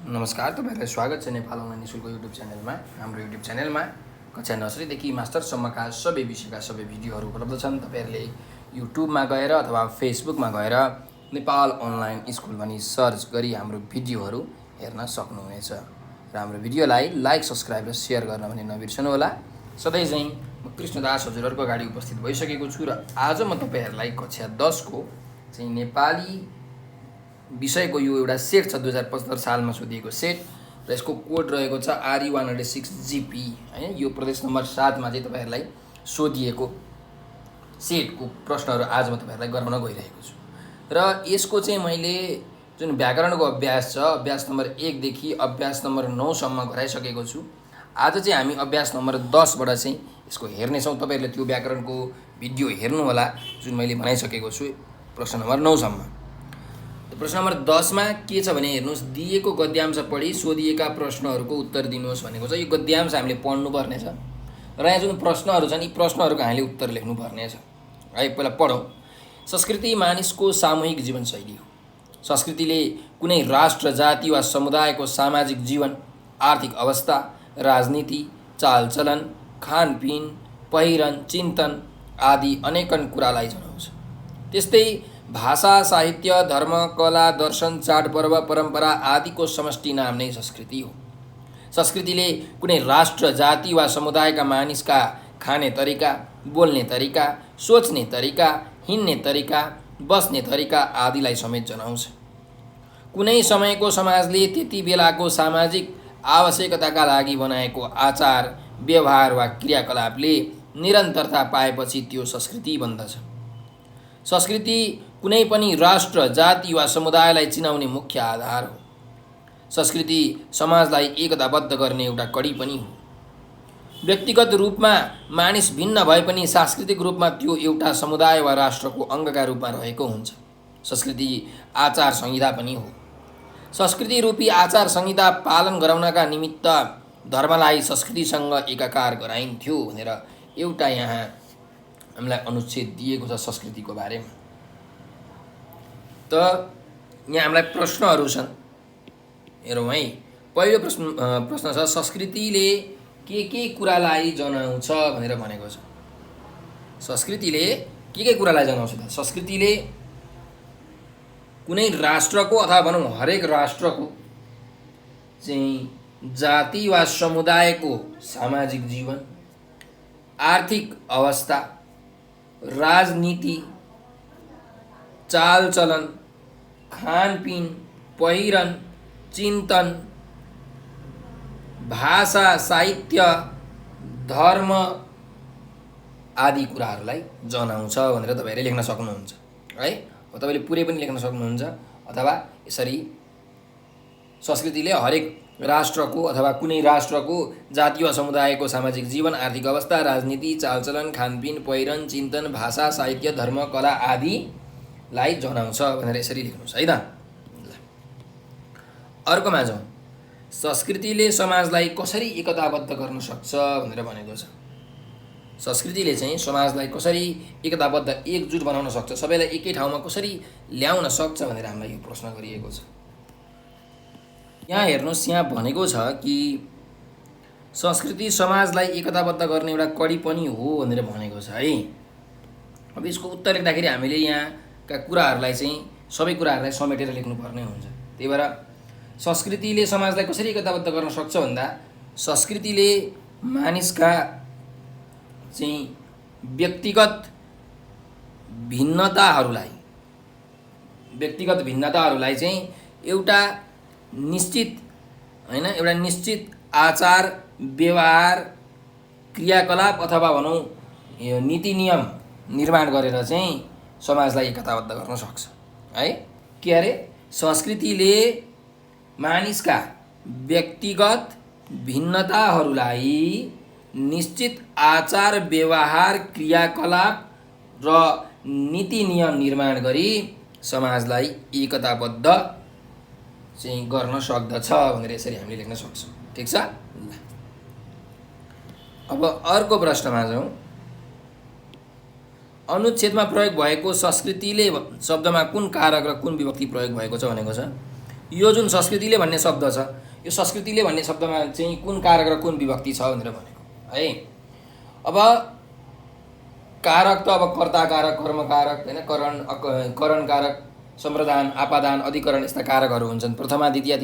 नमस्कार, तपाईँहरूलाई स्वागत छ नेपाल अनलाइन स्कुलको युट्युब च्यानलमा। हाम्रो युट्युब च्यानलमा कक्षा नर्सरीदेखि मास्टरसम्मका सबै विषयका सबै भिडियोहरू उपलब्ध छन्। तपाईँहरूले युट्युबमा गएर अथवा फेसबुकमा गएर नेपाल अनलाइन स्कुल भनी सर्च गरी हाम्रो भिडियोहरू हेर्न सक्नुहुनेछ। र हाम्रो भिडियोलाई लाइक, सब्सक्राइब र सेयर गर्न भने नबिर्सनुहोला। सधैँ चाहिँ म कृष्णदास हजुरहरूको अगाडि उपस्थित भइसकेको छु र आज म तपाईँहरूलाई कक्षा 10 को चाहिँ नेपाली विषयको यो एउटा सेट छ, 2075 सालमा सोधिएको सेट र यसको कोड रहेको छ RE106GP हैन। यो प्रदेश नम्बर 7 मा चाहिँ तपाईहरुलाई सोधिएको सेटको प्रश्नहरू आज म तपाईहरुलाई गराउन गइरहेको छु। र यसको चाहिँ मैले जुन व्याकरणको अभ्यास छ, अभ्यास नम्बर 1 देखि अभ्यास नम्बर 9 सम्म गराइसकेको छु। आज चाहिँ हामी अभ्यास नम्बर 10 बाट चाहिँ यसको हेर्ने छौं। तपाईहरुले त्यो व्याकरणको भिडियो हेर्नु होला जुन मैले बनाइसकेको छु प्रश्न नम्बर 9 सम्म। प्रश्न नम्बर 10 मा के छ भने हेर्नुस्, दिएको गद्यांश पढी सोधिएका प्रश्नहरूको उत्तर दिनुहोस् भनेको छ। यो गद्यांश हामीले पढ्नु पर्ने छ र यहाँ जुन प्रश्नहरू छन् यी प्रश्नहरूको हामीले उत्तर लेख्नु पर्ने छ है। पहिला पढौं। संस्कृति मानिसको सामूहिक जीवनशैली हो। संस्कृतिले कुनै राष्ट्र, जाति वा समुदायको सामाजिक जीवन, आर्थिक अवस्था, राजनीति, चालचलन, खानपिन, पहिरन, चिन्तन आदि अनेकन कुरालाई जनाउँछ। त्यस्तै भाषा, साहित्य, धर्म, कला, दर्शन, चाडपर्व, परम्परा आदिको समष्टि नाम नै संस्कृति हो। संस्कृतिले कुनै राष्ट्र, जाति वा समुदायका मानिसका खाने तरिका, बोल्ने तरिका, सोच्ने तरिका, हिँड्ने तरिका, बस्ने तरिका आदिलाई समेत जनाउँछ। कुनै समयको समाजले त्यति बेलाको सामाजिक आवश्यकताका लागि बनाएको आचार, व्यवहार वा क्रियाकलापले निरन्तरता पाएपछि त्यो संस्कृति बन्दछ। संस्कृति कुनै पनि राष्ट्र, जाति वा समुदायलाई चिनाउने मुख्य आधार हो। संस्कृति समाजलाई एकताबद्ध गर्ने एउटा कडी पनि हो। व्यक्तिगत रूपमा मानिस भिन्न भए पनि सांस्कृतिक रूपमा त्यो एउटा समुदाय वा राष्ट्रको अङ्गका रूपमा रहेको हुन्छ। संस्कृति आचार संहिता पनि हो। संस्कृति रूपी आचार संहिता पालन गराउनका निमित्त धर्मलाई संस्कृतिसँग एकाकार गराइन्थ्यो भनेर एउटा यहाँ हामीलाई अनुच्छेद दिएको छ संस्कृतिको बारेमा। त यहाँ हामीलाई प्रश्नहरू छन्, हेरौँ है। पहिलो प्रश्न छ, संस्कृतिले के कुरालाई जनाउँछ भनेर भनेको छ। संस्कृतिले के कुरालाई जनाउँछ त? संस्कृतिले कुनै राष्ट्रको अथवा भनौँ हरेक राष्ट्रको चाहिँ जाति वा समुदायको सामाजिक जीवन, आर्थिक अवस्था, राजनीति, चालचलन, खानपिन, पहिरन, चिन्तन, भाषा, साहित्य, धर्म आदि कुराहरूलाई जनाउँछ भनेर तपाईहरुले लेख्न सक्नुहुन्छ है। तपाईले पुरै पनि लेख्न सक्नुहुन्छ अथवा यसरी संस्कृतिले हरेक राष्ट्रको अथवा कुनै राष्ट्रको जाति वा समुदायको सामाजिक जीवन, आर्थिक अवस्था, राजनीति, चालचलन, खानपिन, पहिरन, चिन्तन, भाषा, साहित्य, धर्म, कला आदिलाई जनाउँछ भनेर यसरी लेख्नुहोस् है त। अर्कोमा जाउँ। संस्कृतिले समाजलाई कसरी एकताबद्ध गर्न सक्छ भनेर भनेको छ। संस्कृतिले चाहिँ समाजलाई कसरी एकताबद्ध, एकजुट बनाउन सक्छ, सबैलाई एकै ठाउँमा कसरी ल्याउन सक्छ भनेर हामीलाई यो प्रश्न गरिएको छ। यहाँ हेर्नुहोस्, यहाँ भनेको छ कि संस्कृति समाजलाई एकताबद्ध गर्ने एउटा कडी पनि हो भनेर भनेको छ है। अब यसको उत्तर लेख्दाखेरि हामीले यहाँका कुराहरूलाई चाहिँ सबै कुराहरूलाई समेटेर लेख्नुपर्ने हुन्छ। त्यही भएर संस्कृतिले समाजलाई कसरी एकताबद्ध गर्न सक्छ भन्दा संस्कृतिले मानिसका चाहिँ व्यक्तिगत भिन्नताहरूलाई चाहिँ एउटा निश्चित हैन, एउटा निश्चित आचार, व्यवहार, क्रियाकलाप अथवा भनौँ नीति नियम निर्माण गरेर चाहिँ समाजलाई एकताबद्ध गर्न सक्छ है। के अरे, संस्कृतिले मानिसका व्यक्तिगत भिन्नताहरूलाई निश्चित आचार, व्यवहार, क्रियाकलाप र नीति नियम निर्माण गरी समाजलाई एकताबद्ध चाहिँ गर्न सक्दछ भनेर यसरी हामीले लेख्न सक्छौँ। ठीक छ। अब अर्को प्रश्नमा जाउँ। अनुच्छेदमा प्रयोग भएको संस्कृतिले शब्दमा कुन कारक र कुन विभक्ति प्रयोग भएको छ भनेको छ। यो जुन संस्कृतिले भन्ने शब्द छ, यो संस्कृतिले भन्ने शब्दमा चाहिँ कुन कारक र कुन विभक्ति छ भनेर भनेको है। अब कारक त अब कर्ता कारक, कर्म कारक होइन, करण कारक, सम्प्रदान, आपादान, अधिकरण यस्ता कारकहरू हुन्छन्। प्रथमा, द्वितीय,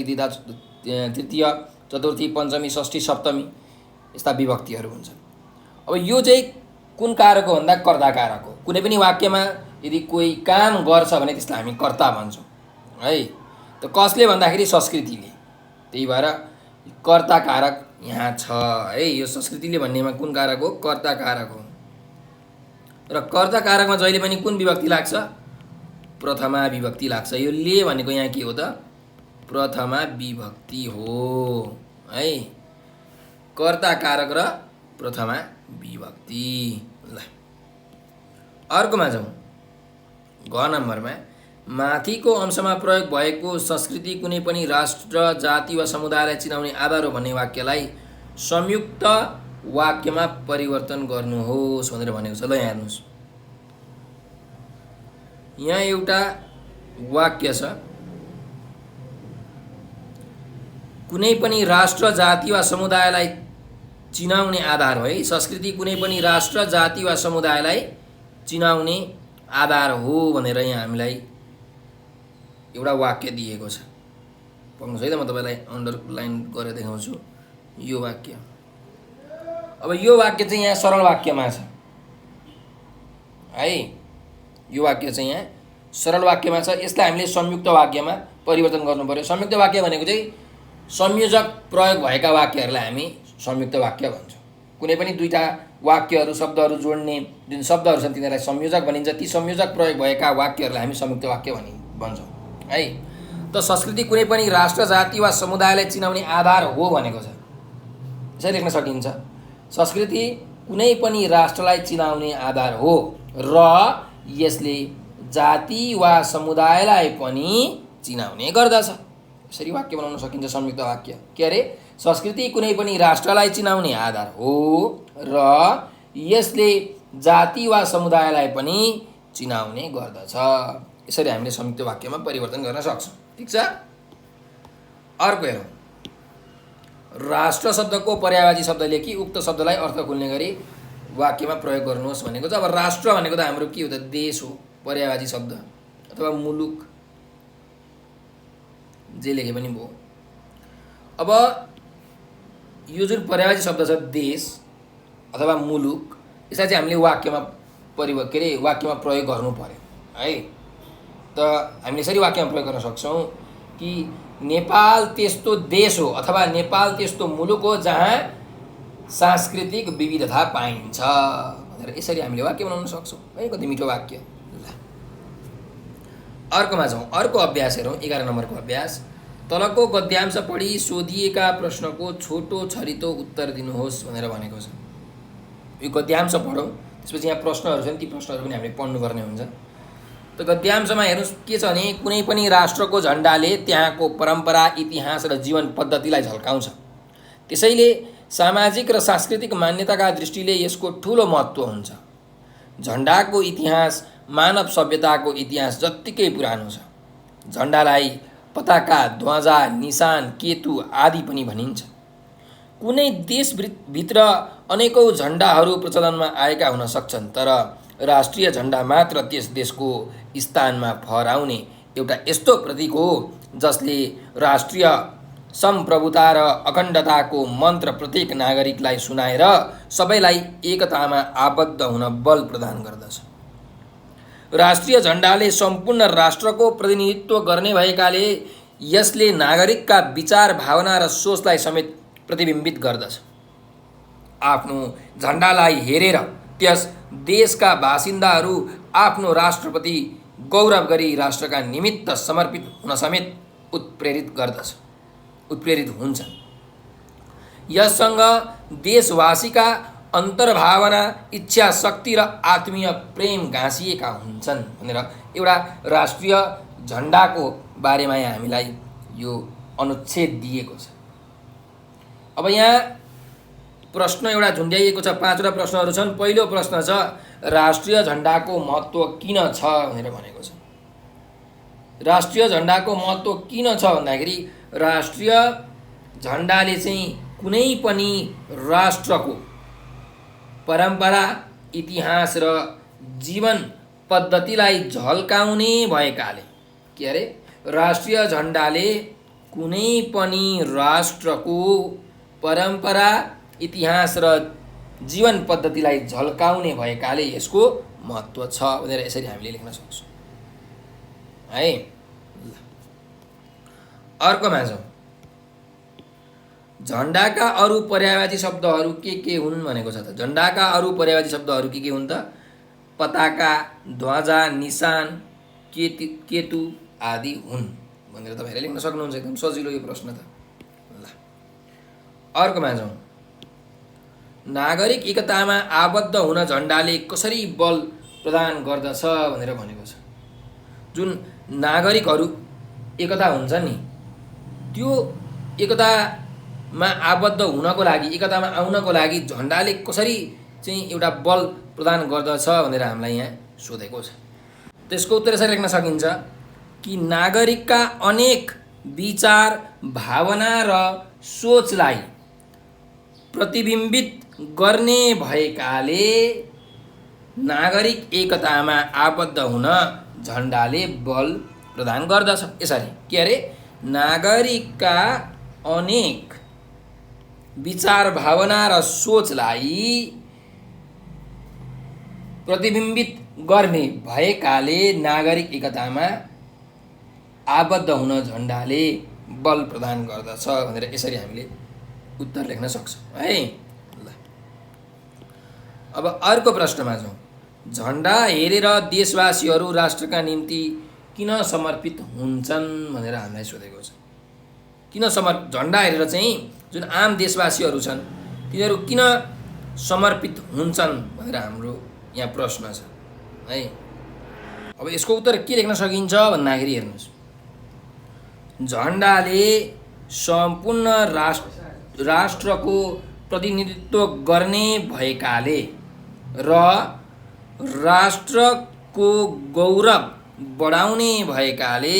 तृतीय, चतुर्थी, पञ्चमी, षष्ठी, सप्तमी यस्ता विभक्तिहरू हुन्छन्। अब यो चाहिँ कुन कारक हो भन्दा कर्ता कारक हो। कुनै पनि वाक्यमा यदि कोही काम गर्छ भने त्यसलाई हामी कर्ता भन्छौँ है। त कसले भन्दाखेरि संस्कृतिले। त्यही भएर कर्ता कारक यहाँ छ है। यो संस्कृतिले भन्नेमा कुन कारक हो? कर्ता कारक हो। र कर्ता कारकमा जहिले पनि कुन विभक्ति लाग्छ? प्रथमा विभक्ति लाग्छ। यो ले भनेको यहाँ के हो त? प्रथमा विभक्ति हो है। कर्ता कारक र प्रथमा विभक्ति। ल अर्कोमा जाउँ। घ नम्बरमा माथिको अंशमा प्रयोग भएको संस्कृति कुनै पनि राष्ट्र, जाति वा समुदायलाई चिनाउने आधार हो भन्ने वाक्यलाई संयुक्त वाक्यमा परिवर्तन गर्नुहोस् भनेर भनेको छ। ल यहाँ हेर्नुहोस्, यहाँ एउटा वाक्य छ, कुनै पनि राष्ट्र, जाति वा समुदायलाई चिनाउने आधार हो है। संस्कृति कुनै पनि राष्ट्र, जाति वा समुदायलाई चिनाउने आधार हो भनेर यहाँ हामीलाई एउटा वाक्य दिएको छ। पढ्नुहोस् है त, म तपाईँलाई अन्डरलाइन गरेर देखाउँछु यो वाक्य। अब यो वाक्य चाहिँ यहाँ सरल वाक्यमा छ है। यो वाक्य चाहिँ यहाँ सरल वाक्यमा छ। यसलाई हामीले संयुक्त वाक्यमा परिवर्तन गर्नु पर्यो। संयुक्त वाक्य भनेको चाहिँ संयोजक प्रयोग भएका वाक्यहरूलाई हामी संयुक्त वाक्य भन्छौँ। कुनै पनि दुईटा वाक्यहरू, शब्दहरू जोड्ने जुन शब्दहरू छन् तिनीहरूलाई संयोजक भनिन्छ। ती संयोजक प्रयोग भएका वाक्यहरूलाई हामी संयुक्त वाक्य भन्छौँ है। त संस्कृति कुनै पनि राष्ट्र, जाति वा समुदायलाई चिनाउने आधार हो भनेको छ। यसरी लेख्न सकिन्छ, संस्कृति कुनै पनि राष्ट्रलाई चिनाउने आधार हो र यसले जाति वा समुदायलाई पनि चिनाउने गर्दछ। यसरी वाक्य बनाउन सकिन्छ संयुक्त वाक्य। के अरे? संस्कृति कुनै पनि राष्ट्रलाई चिनाउने आधार हो र यसले जाति वा समुदायलाई पनि चिनाउने गर्दछ। यसरी हामीले संयुक्त वाक्यमा परिवर्तन गर्न सक्छौँ। ठिक छ। अर्को हेरौँ। राष्ट्र शब्दको पर्यायवाची शब्द लेखी उक्त शब्दलाई अर्थ खुल्ने गरी वाक्यमा प्रयोग गर्नुहोस् भनेको छ। अब राष्ट्र भनेको त हाम्रो के हो त? देश हो, पर्यायवाची शब्द अथवा मुलुक, जे लेखे पनि भयो। अब यो जुन पर्यायवाची शब्द छ देश अथवा मुलुक, यसलाई चाहिँ हामीले वाक्यमा वाक्यमा प्रयोग गर्नु पर्यो है। त हामीले यसरी वाक्यमा प्रयोग गर्न सक्छौँ कि नेपाल त्यस्तो देश हो अथवा नेपाल त्यस्तो मुलुक हो जहाँ सांस्कृतिक विविधता पाइन्छ भनेर यसरी हामीले वाक्य बनाउन सक्छौँ है। कति मिठो वाक्य। ल अर्कोमा जाउँ। अर्को अभ्यास हेरौँ। 11 नम्बरको अभ्यास। तलको गद्यांश पढी सोधिएका प्रश्नको छोटो छरितो उत्तर दिनुहोस् भनेर भनेको छ। यो गद्यांश पढौँ, त्यसपछि यहाँ प्रश्नहरू छन्, ती प्रश्नहरू पनि हामीले पढ्नुपर्ने हुन्छ। त गद्यांशमा हेर्नुहोस् के छ भने कुनै पनि राष्ट्रको झन्डाले त्यहाँको परम्परा, इतिहास र जीवन पद्धतिलाई झल्काउँछ। त्यसैले सामाजिक र सांस्कृतिक मान्यताका दृष्टिले यसको ठुलो महत्त्व हुन्छ। झन्डाको इतिहास मानव सभ्यताको इतिहास जत्तिकै पुरानो छ। झन्डालाई पताका, ध्वजा, निशान, केतु आदि पनि भनिन्छ। कुनै देशभित्र अनेकौँ झन्डाहरू प्रचलनमा आएका हुन सक्छन्, तर राष्ट्रिय झन्डा मात्र त्यस देशको स्थानमा फहराउने एउटा यस्तो प्रतीक हो जसले राष्ट्रिय सम्प्रभुता र अखण्डताको मन्त्र प्रत्येक नागरिकलाई सुनाएर सबैलाई एकतामा आबद्ध हुन बल प्रदान गर्दछ। राष्ट्रिय झन्डाले सम्पूर्ण राष्ट्रको प्रतिनिधित्व गर्ने भएकाले यसले नागरिकका विचार, भावना र सोचलाई समेत प्रतिबिम्बित गर्दछ। आफ्नो झन्डालाई हेरेर त्यस देशका बासिन्दाहरू आफ्नो राष्ट्रप्रति गौरव गरी राष्ट्रका निमित्त समर्पित हुन समेत उत्प्रेरित हुन्छन्। यससँग देशवासीका अन्तर्भावना, इच्छा शक्ति र आत्मीय प्रेम घाँसिएका हुन्छन् भनेर एउटा राष्ट्रिय झन्डाको बारेमा यहाँ हामीलाई यो अनुच्छेद दिएको छ। अब यहाँ प्रश्न एउटा झुन्ड्याइएको छ, 5वटा प्रश्नहरू छन्। पहिलो प्रश्न छ राष्ट्रिय झन्डाको महत्त्व किन छ भनेर भनेको छ। राष्ट्रिय झन्डाको महत्त्व किन छ भन्दाखेरि राष्ट्रिय झन्डाले चाहिँ कुनै पनि राष्ट्रको परम्परा, इतिहास र जीवन पद्धतिलाई झल्काउने भएकाले, के अरे राष्ट्रिय झन्डाले कुनै पनि राष्ट्रको परम्परा, इतिहास र जीवन पद्धतिलाई झल्काउने भएकाले यसको महत्त्व छ भनेर यसरी हामीले लेख्न सक्छौँ है। अर्कोमा जाउँ। झन्डाका अरू पर्यायवाची शब्दहरू के हुन् भनेको छ त। झन्डाका अरू पर्यायवाची शब्दहरू के हुन् त? पताका, ध्वजा, निशान, केतु आदि हुन् भनेर तपाईँहरूले लेख्न सक्नुहुन्छ। एकदम सजिलो यो प्रश्न त। ल अर्कोमा जाउँ। नागरिक एकतामा आबद्ध हुन झन्डाले कसरी बल प्रदान गर्दछ भनेर भनेको छ। जुन नागरिकहरू एकता हुन्छ नि, त्यो एकतामा आबद्ध हुनको लागि, एकतामा आउनको लागि झन्डाले कसरी चाहिँ एउटा बल प्रदान गर्दछ भनेर हामीलाई यहाँ सोधेको छ। त्यसको उत्तर यसरी लेख्न सकिन्छ कि नागरिकका अनेक विचार, भावना र सोचलाई प्रतिबिम्बित गर्ने भएकाले नागरिक एकतामा आबद्ध हुन झन्डाले बल प्रदान गर्दछ। यसरी के अरे नागरिकका अनेक विचार, भावना र सोचलाई प्रतिबिम्बित गर्ने भएकाले नागरिक एकतामा आबद्ध हुन झन्डाले बल प्रदान गर्दछ भनेर यसरी हामीले उत्तर लेख्न सक्छौँ है। ल अब अर्को प्रश्नमा जाउँ। झन्डा हेरेर देशवासीहरू राष्ट्रका निम्ति किन समर्पित हुन्छन् भनेर हामीलाई सोधेको छ। किन झन्डा हेरेर चाहिँ जुन आम देशवासीहरू छन् तिनीहरू किन समर्पित हुन्छन् भनेर हाम्रो यहाँ प्रश्न छ है। अब यसको उत्तर के लेख्न सकिन्छ भन्दाखेरि हेर्नुहोस्, झन्डाले सम्पूर्ण राष्ट्रको प्रतिनिधित्व गर्ने भएकाले र राष्ट्रको गौरव बढाउने भएकाले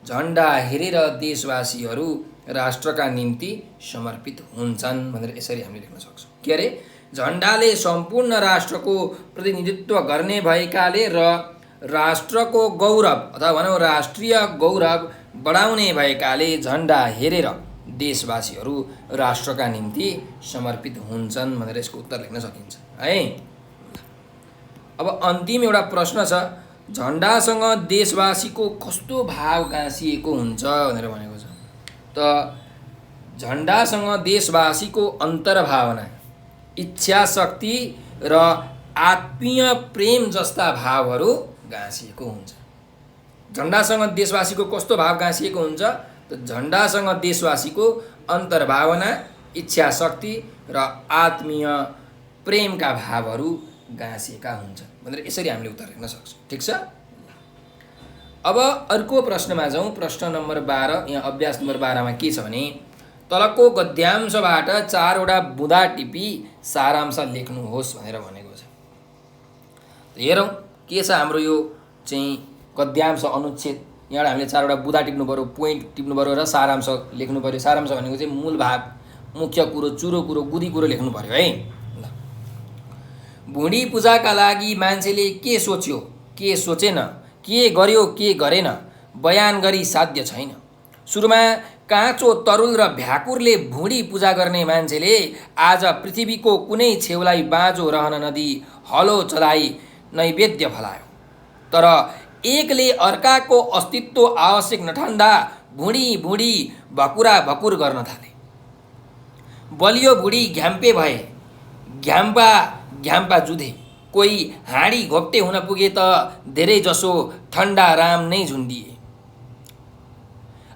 झन्डा हेरेर देशवासीहरू राष्ट्रका निम्ति समर्पित हुन्छन् भनेर यसरी हामीले लेख्न सक्छौँ। के अरे झन्डाले सम्पूर्ण राष्ट्रको प्रतिनिधित्व गर्ने भएकाले र राष्ट्रको गौरव अथवा भनौँ राष्ट्रिय गौरव बढाउने भएकाले झन्डा हेरेर देशवासीहरू राष्ट्रका निम्ति समर्पित हुन्छन् भनेर यसको उत्तर लेख्न सकिन्छ है। अब अन्तिम एउटा प्रश्न छ, झन्डासँग देशवासीको कस्तो भाव गाँसिएको हुन्छ भनेर भनेको छ। त झन्डासँग देशवासीको अन्तर्भावना, इच्छा शक्ति र आत्मीय प्रेम जस्ता भावहरू गाँसिएको हुन्छ। झन्डासँग देशवासीको कस्तो भाव गाँसिएको हुन्छ त झन्डासँग देशवासीको अन्तर्भावना, इच्छा शक्ति र आत्मीय प्रेमका भावहरू गाँसिएका हुन्छन् भनेर यसरी हामीले उत्तर लेख्न सक्छौँ। ठिक छ। अब अर्को प्रश्नमा जाउँ। प्रश्न नम्बर 12। यहाँ अभ्यास नम्बर 12मा के छ भने तलको गद्यांशबाट 4वटा बुँदा टिपी सारांश लेख्नुहोस् भनेर भनेको छ। हेरौँ के छ हाम्रो यो चाहिँ गद्यांश अनुच्छेद। यहाँबाट हामीले 4वटा बुँदा टिप्नु पऱ्यो, पोइन्ट टिप्नु पऱ्यो र सारांश लेख्नु पऱ्यो। सारांश भनेको चाहिँ मूल भाग, मुख्य कुरो, चुरो कुरो, गुदी कुरो लेख्नु पऱ्यो है। ल भुँडी पूजाका लागि मान्छेले के सोच्यो, के सोचेन, के गर्यो, के गरेन बयान गरी साध्य छैन। सुरुमा काँचो तरुल र भ्याकुरले भुँडी पूजा गर्ने मान्छेले आज पृथ्वीको कुनै छेउलाई बाँझो रहन नदी हलो चलाई नैवेद्य फलायो। तर एकले अर्काको अस्तित्व आवश्यक नठान्दा भुँडी भुँडी भकुरा भकुर गर्न थाले। बलियो भुँडी घ्याम्पे भए, घ्याम्पा घ्याम्पा जुधे। कोही हाँडी घोप्टे हुन पुगे त धेरै जसो ठन्डाराम नै झुन्डिए।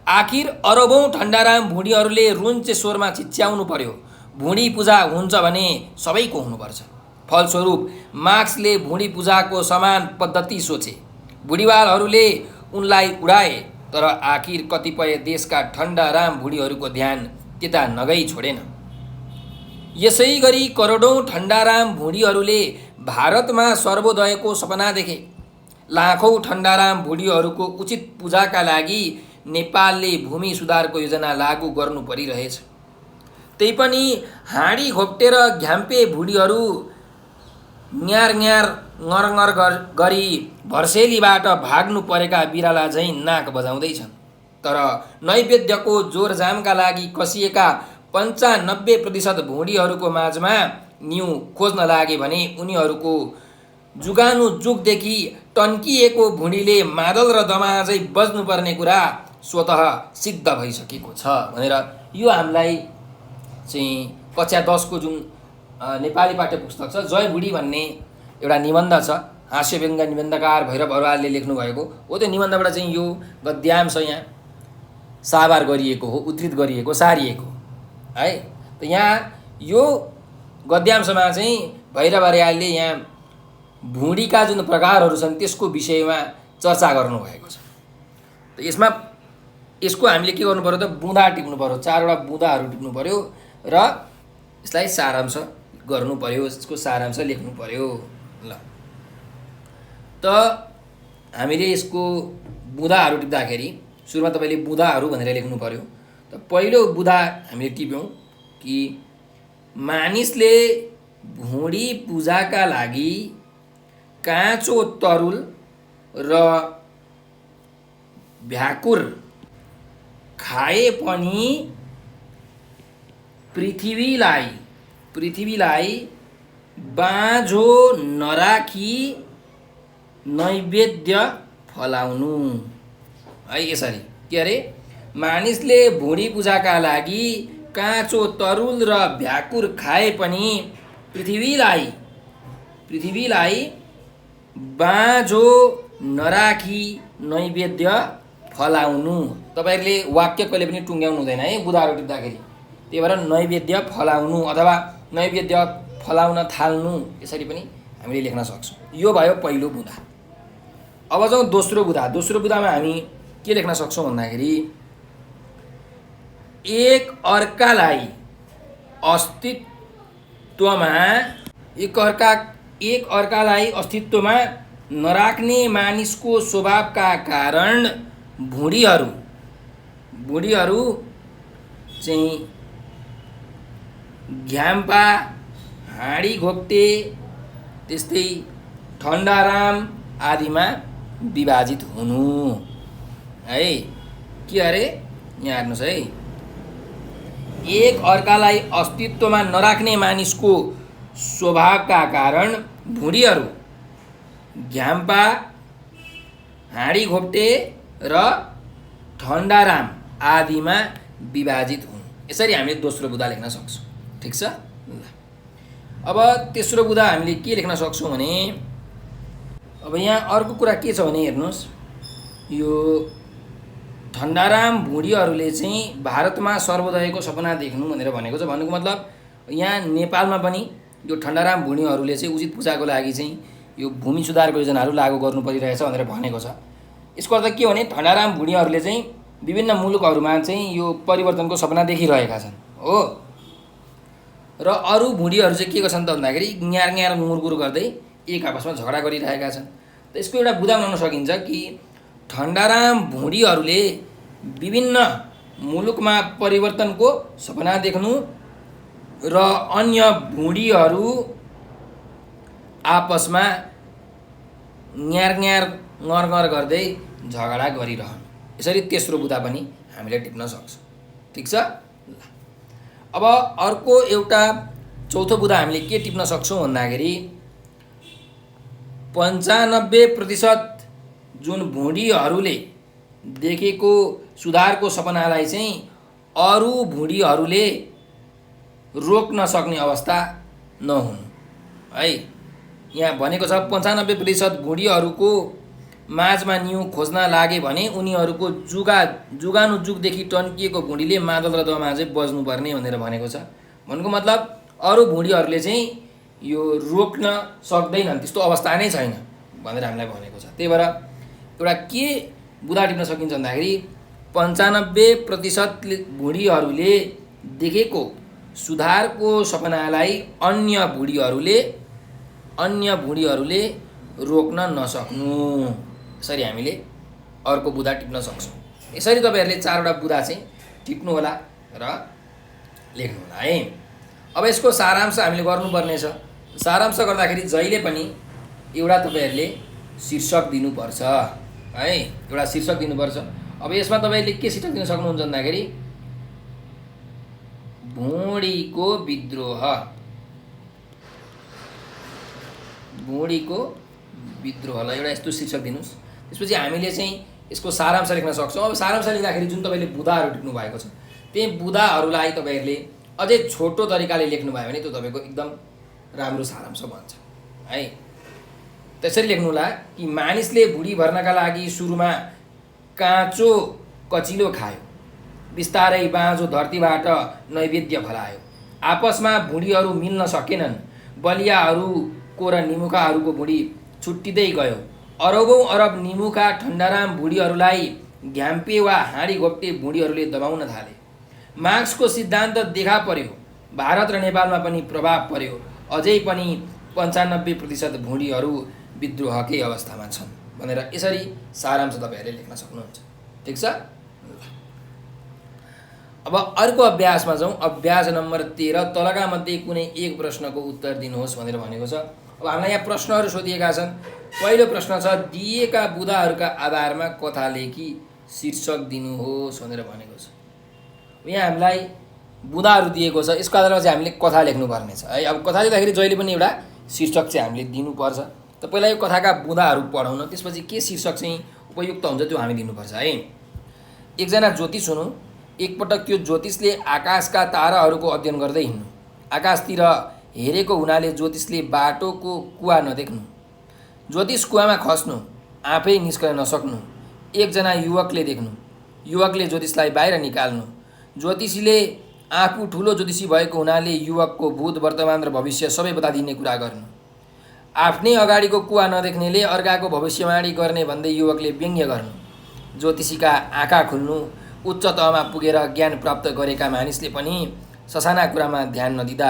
आखिर अरबौँ ठन्डाराम भुँडीहरूले रुन्चे स्वरमा चिच्याउनु पर्यो, भुँडी पूजा हुन्छ भने सबैको हुनुपर्छ। फलस्वरूप मार्क्सले भुँडी पूजाको समान पद्धति सोचे। बुढीवालहरूले उनलाई उडाए, तर आखिर कतिपय देशका ठन्डाराम भुँडीहरूको ध्यान त्यता नगई छोडेन। यसै गरी करोडौँ ठन्डाराम भुँडीहरूले भारतमा सर्वोदयको सपना देखे। लाखौँ ठण्डाराम भुँडीहरूको उचित पूजाका लागि नेपालले भूमि सुधारको योजना लागू गर्नु परिरहेछ। त्यही पनि हाँडी घोप्टेर घ्याम्पे भुँडीहरू न्यार न्यार ngरngr गरी भर्सेलीबाट भाग्नु परेका बिराला झैँ नाक बजाउँदैछन्। तर नैवेद्यको जोरजामका लागि कसिएका 95% भुँडीहरूको माझमा न्यु खोज्न लागे भने उनीहरूको जुगानु जुगदेखि टन्किएको भुँडीले मादल र दमाजै बज्नुपर्ने कुरा स्वतः सिद्ध भइसकेको छ भनेर यो हामीलाई चाहिँ कक्षा 10 को जुन नेपाली पाठ्यपुस्तक छ जय भुँडी भन्ने एउटा निबन्ध छ, हास्यव्यङ्ग्य निबन्धकार भैरव अरुवालले लेख्नु भएको हो। त्यो निबन्धबाट चाहिँ यो गद्यांश यहाँ साभार गरिएको हो, उद्धृत गरिएको, सारिएको है। त यहाँ यो गद्यांशमा चाहिँ भैरव अरुवालले यहाँ भुँडीका जुन प्रकारहरू छन् त्यसको विषयमा चर्चा गर्नुभएको छ। त यसको हामीले के गर्नु पर्यो त बुँदा टिप्नु पर्यो, 4वटा बुँदाहरू टिप्नु पर्यो र यसलाई सारांश गर्नु पर्यो, यसको सारांश लेख्नु पर्यो। ल त हामीले यसको बुँदाहरू टिप्दाखेरि सुरुमा तपाईँले बुँदाहरू भनेर लेख्नु पर्यो। त पहिलो बुँदा हामीले टिप्यौँ कि मानिसले भुँडी पूजाका लागि काँचो तरुल र भ्याकुर खाए पनि पृथ्वीलाई बाँझो नराखी नैवेद्य फलाउनु है। यसरी के अरे मानिसले भुँडी पूजाका लागि काँचो तरुल र भ्याकुर खाए पनि पृथ्वीलाई बाँझो नराखी नैवेद्य फलाउनु। तपाईँहरूले वाक्य कहिले पनि टुङ्ग्याउनु हुँदैन है बुँदाहरू टिप्दाखेरि। त्यही भएर नैवेद्य फलाउनु अथवा नैवेद्य फलाउन थाल्नु यसरी पनि हामीले लेख्न सक्छौँ। यो भयो पहिलो बुँदा। अब जाउँ दोस्रो बुँदा। दोस्रो बुँदामा हामी के लेख्न सक्छौँ भन्दाखेरि एक अर्कालाई अस्तित्वमा नराख्ने मानिसको स्वभावका कारण भुँडीहरू चाहिँ घ्याम्पा, हाँडी घोप्टे, त्यस्तै ठण्डाराम आदिमा विभाजित हुनु है। के अरे यहाँ हेर्नुहोस् है, एक अर्कालाई अस्तित्वमा नराख्ने मानिसको स्वभावका कारण भुँडीहरू घ्याम्पा, हाँडी घोप्टे र ठण्डाराम आदिमा विभाजित हुनु। यसरी हामीले दोस्रो बुँदा लेख्न सक्छौँ। ठिक छ। अब तेस्रो बुँदा हामीले के लेख्न सक्छौँ भने अब यहाँ अर्को कुरा के छ भने हेर्नुहोस्, यो ठण्डाराम भुँडीहरूले चाहिँ भारतमा सर्वोदयको सपना देख्नु भनेर भनेको छ। भन्नुको मतलब यहाँ नेपालमा पनि यो ठण्डाराम भुँडीहरूले चाहिँ उचित पूजाको लागि चाहिँ यो भूमि सुधारको योजनाहरू लागू गर्नु परिरहेछ भनेर भनेको छ। यसको अर्थ के हो भने ठण्डाराम भुँडीहरूले चाहिँ विभिन्न मुलुकहरूमा चाहिँ यो परिवर्तनको सपना देखिरहेका छन् हो। र अरू भुँडीहरू चाहिँ के गर्छन् त भन्दाखेरि न्यार न्यार मुरगुर गर्दै एक आपसमा झगडा गरिरहेका छन्। त यसको एउटा बुँदा बनाउन सकिन्छ कि ठण्डाराम भुँडीहरूले विभिन्न मुलुकमा परिवर्तनको सपना देख्नु र अन्य भुँडीहरू आपसमा न्यार न्यार ngरngr गर्दै झगडा गरिरहनु। यसरी तेस्रो बुँदा पनि हामीले टिप्न सक्छौँ। ठिक छ। अब अर्को एउटा चौथो बुँदा हामीले के टिप्न सक्छौँ भन्दाखेरि 95% जुन भुँडीहरूले देखेको सुधारको सपनालाई चाहिँ अरू भुँडीहरूले रोक्न सक्ने अवस्था नहुनु है। यहाँ भनेको छ 95% भुँडीहरूको माझमा न्यु खोज्न लागे भने उनीहरूको जुगानु जुगदेखि टन्किएको भुँडीले मादल र दमाजै बज्नुपर्ने भनेर भनेको छ। भन्नुको मतलब अरू भुँडीहरूले चाहिँ यो रोक्न सक्दैनन्, त्यस्तो अवस्था नै छैन भनेर हामीलाई भनेको छ। त्यही भएर एउटा के बुँदा टिप्न सकिन्छ भन्दाखेरि 95% भुँडीहरूले देखेको सुधारको सपनालाई अन्य भुँडीहरूले रोक्न नसक्नु। यसरी हामीले अर्को बुँदा टिप्न सक्छौँ। यसरी तपाईँहरूले 4वटा बुँदा चाहिँ टिप्नु होला र लेख्नु होला है। अब यसको सारांश हामीले गर्नुपर्ने छ। सारांश गर्दाखेरि जहिले पनि एउटा तपाईँहरूले शीर्षक दिनुपर्छ है, एउटा शीर्षक दिनुपर्छ। अब यसमा तपाईँले के शीर्षक दिन सक्नुहुन्छ भन्दाखेरि भुँडीको विद्रोह, भुँडीको विद्रोहलाई एउटा यस्तो शीर्षक दिनुहोस्। त्यसपछि हामीले चाहिँ यसको सारांश लेख्न सक्छौँ। अब सारांश लेख्दाखेरि जुन तपाईँले बुँदाहरू टिप्नु भएको छ त्यही बुँदाहरूलाई तपाईँहरूले अझै छोटो तरिकाले लेख्नुभयो भने त्यो तपाईँको एकदम राम्रो सारांश बन्छ है। त्यसरी लेख्नु होला कि मानिसले भुँडी भर्नका लागि सुरुमा काँचो कचिलो खायो, बिस्तारै बाँझो धरतीबाट नैवेद्य फलायो। आपसमा भुँडीहरू मिल्न सकेनन्, बलियाहरूको र निमुखाहरूको भुँडी छुट्टिँदै गयो। अरबौँ अरब निमुखा ठन्डाराम भुँडीहरूलाई घ्याम्पे वा हाँडी घोप्टे भुँडीहरूले दबाउन थाले। मार्क्सको सिद्धान्त देखा पर्यो, भारत र नेपालमा पनि प्रभाव पर्यो। अझै पनि 95% भुँडीहरू विद्रोहकै अवस्थामा छन् भनेर यसरी सारांश तपाईँहरूले लेख्न सक्नुहुन्छ। ठिक छ। अब अर्को अभ्यासमा जाउँ। अभ्यास नम्बर 13, तलका मध्ये कुनै एक प्रश्नको उत्तर दिनुहोस् भनेर भनेको छ। अब हामीलाई यहाँ प्रश्नहरू सोधिएका छन्। पहिलो प्रश्न छ दिएका बुँदाहरूका आधारमा कथा लेखी शीर्षक दिनुहोस् भनेर भनेको छ। यहाँ हामीलाई बुँदाहरू दिएको छ, यसको आधारमा चाहिँ हामीले कथा लेख्नुपर्ने छ है। अब कथा लेख्दाखेरि जहिले पनि एउटा शीर्षक चाहिँ हामीले दिनुपर्छ। त पहिला यो कथाका बुँदाहरू पढौँ न, त्यसपछि के शीर्षक चाहिँ उपयुक्त हुन्छ त्यो हामी दिनुपर्छ है। एकजना ज्योतिष हुनु। एकपटक त्यो ज्योतिषले आकाशका ताराहरूको अध्ययन गर्दै हिँड्नु। आकाशतिर हेरेको हुनाले ज्योतिषले बाटोको कुवा नदेख्नु। ज्योतिष कुवामा खस्नु, आफै निस्कन नसक्नु। एकजना युवकले देख्नु। युवकले ज्योतिषलाई बाहिर निकाल्नु। ज्योतिषीले आफू ठुलो ज्योतिषी भएको हुनाले युवकको भूत वर्तमान र भविष्य सबै बताइदिने कुरा गर्नु। आफ्नै अगाडिको कुवा नदेख्नेले अर्काको भविष्यवाणी गर्ने भन्दै युवकले व्यङ्ग्य गर्नु। ज्योतिषीका आँखा खुल्नु। उच्च तहमा पुगेर ज्ञान प्राप्त गरेका मानिसले पनि ससाना कुरामा ध्यान नदिँदा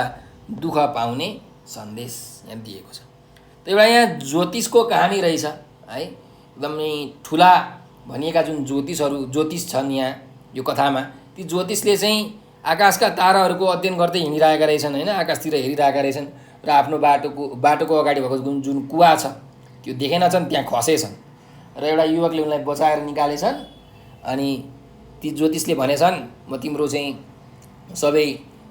दुःख पाउने सन्देश यहाँ दिएको छ। त एउटा यहाँ ज्योतिषको कहानी रहेछ है। एकदमै ठुला भनिएका जुन ज्योतिष छन् यहाँ यो कथामा, ती ज्योतिषले चाहिँ आकाशका ताराहरूको अध्ययन गर्दै हिँडिरहेका रहेछन् होइन। आकाशतिर हेरिरहेका रहेछन् र आफ्नो बाटोको अगाडि भएको जुन कुवा छ त्यो देखेनछन्, त्यहाँ खसेछन् र एउटा युवकले उनलाई बचाएर निकालेछन्। अनि ती ज्योतिषले भनेछन् म तिम्रो चाहिँ सबै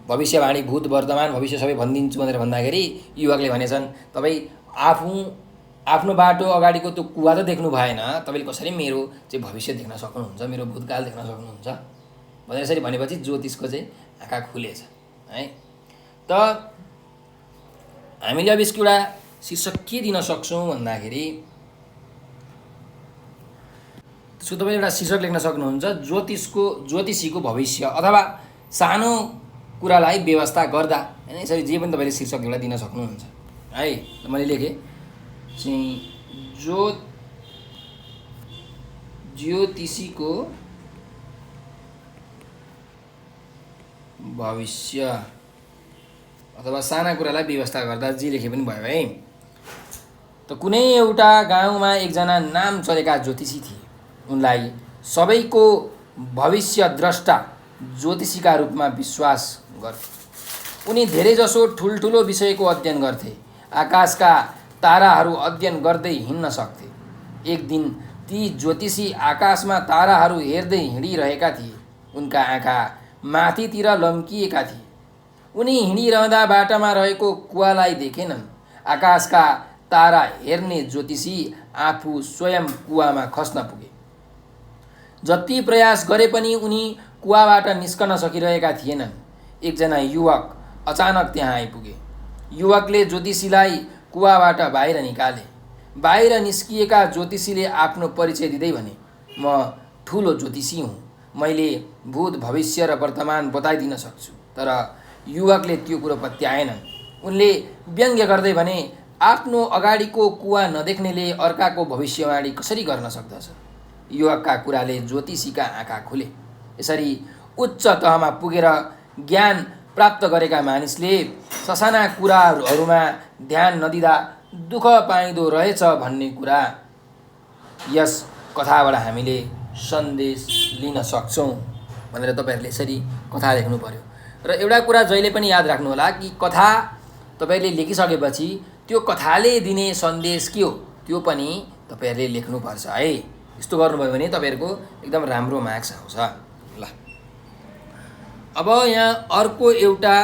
भविष्यवाणी भूत वर्तमान भविष्य सबै भनिदिन्छु भनेर भन्दाखेरि युवकले भनेछन् तपाईँ आफ्नो बाटो अगाडिको त्यो कुवा त देख्नु भएन, तपाईँले कसरी मेरो चाहिँ भविष्य देख्न सक्नुहुन्छ, मेरो भूतकाल देख्न सक्नुहुन्छ भनेर यसरी भनेपछि ज्योतिषको चाहिँ आँखा खुलेछ है। त हामीले अब यसको एउटा शीर्षक के दिन सक्छौँ भन्दाखेरि त्यसको तपाईँ एउटा शीर्षक लेख्न सक्नुहुन्छ ज्योतिषीको भविष्य अथवा सानो कुरालाई व्यवस्था गर्दा होइन। यसरी जे पनि तपाईँले शीर्षक एउटा दिन सक्नुहुन्छ है। मैले लेखेँ चाहिँ ज्योतिषीको भविष्य अथवा साना कुरालाई व्यवस्था गर्दा जे लेखे पनि भयो है। त कुनै एउटा गाउँमा एकजना नाम चलेका ज्योतिषी थिए। उनलाई सबैको भविष्य द्रष्टा ज्योतिषीका रूपमा विश्वास गर्थे। उनी धेरैजसो ठुल्ठुलो विषयको अध्ययन गर्थे। आकाशका ताराहरू अध्ययन गर्दै हिँड्न सक्थे। एक दिन ती ज्योतिषी आकाशमा ताराहरू हेर्दै हिँडिरहेका थिए। उनका आँखा माथितिर लम्किएका थिए। उनी हिँडिरहँदा बाटामा रहेको कुवालाई देखेनन्। आकाशका तारा हेर्ने ज्योतिषी आफू स्वयं कुवामा खस्न पुगे। जति प्रयास गरे पनि उनी कुवाबाट निस्कन सकिरहेका थिएनन्। एकजना युवक अचानक त्यहाँ आइपुगे। युवकले ज्योतिषीलाई कुवाबाट बाहिर निकाले। बाहिर निस्किएका ज्योतिषीले आफ्नो परिचय दिँदै भने म ठुलो ज्योतिषी हुँ, मैले भूत भविष्य र वर्तमान बताइदिन सक्छु। तर युवकले त्यो कुरो पत्याएनन्। उनले व्यङ्ग्य गर्दै भने आफ्नो अगाडिको कुवा नदेख्नेले अर्काको भविष्यवाणी कसरी गर्न सक्दछ। युवकका कुराले ज्योतिषीका आँखा खुले। यसरी उच्च तहमा पुगेर ज्ञान प्राप्त गरेका मानिसले ससाना कुराहरूमा ध्यान नदिँदा दुःख पाइँदो रहेछ भन्ने कुरा यस कथाबाट हामीले सन्देश लिन सक्छौँ भनेर तपाईँहरूले यसरी कथा लेख्नु पर्यो। र एउटा कुरा जहिले पनि याद राख्नुहोला कि कथा तपाईँहरूले लेखिसकेपछि त्यो कथाले दिने सन्देश के हो त्यो पनि तपाईँहरूले लेख्नुपर्छ है। यस्तो गर्नुभयो भने तपाईँहरूको एकदम राम्रो मार्क्स आउँछ। ल अब यहाँ अर्को एउटा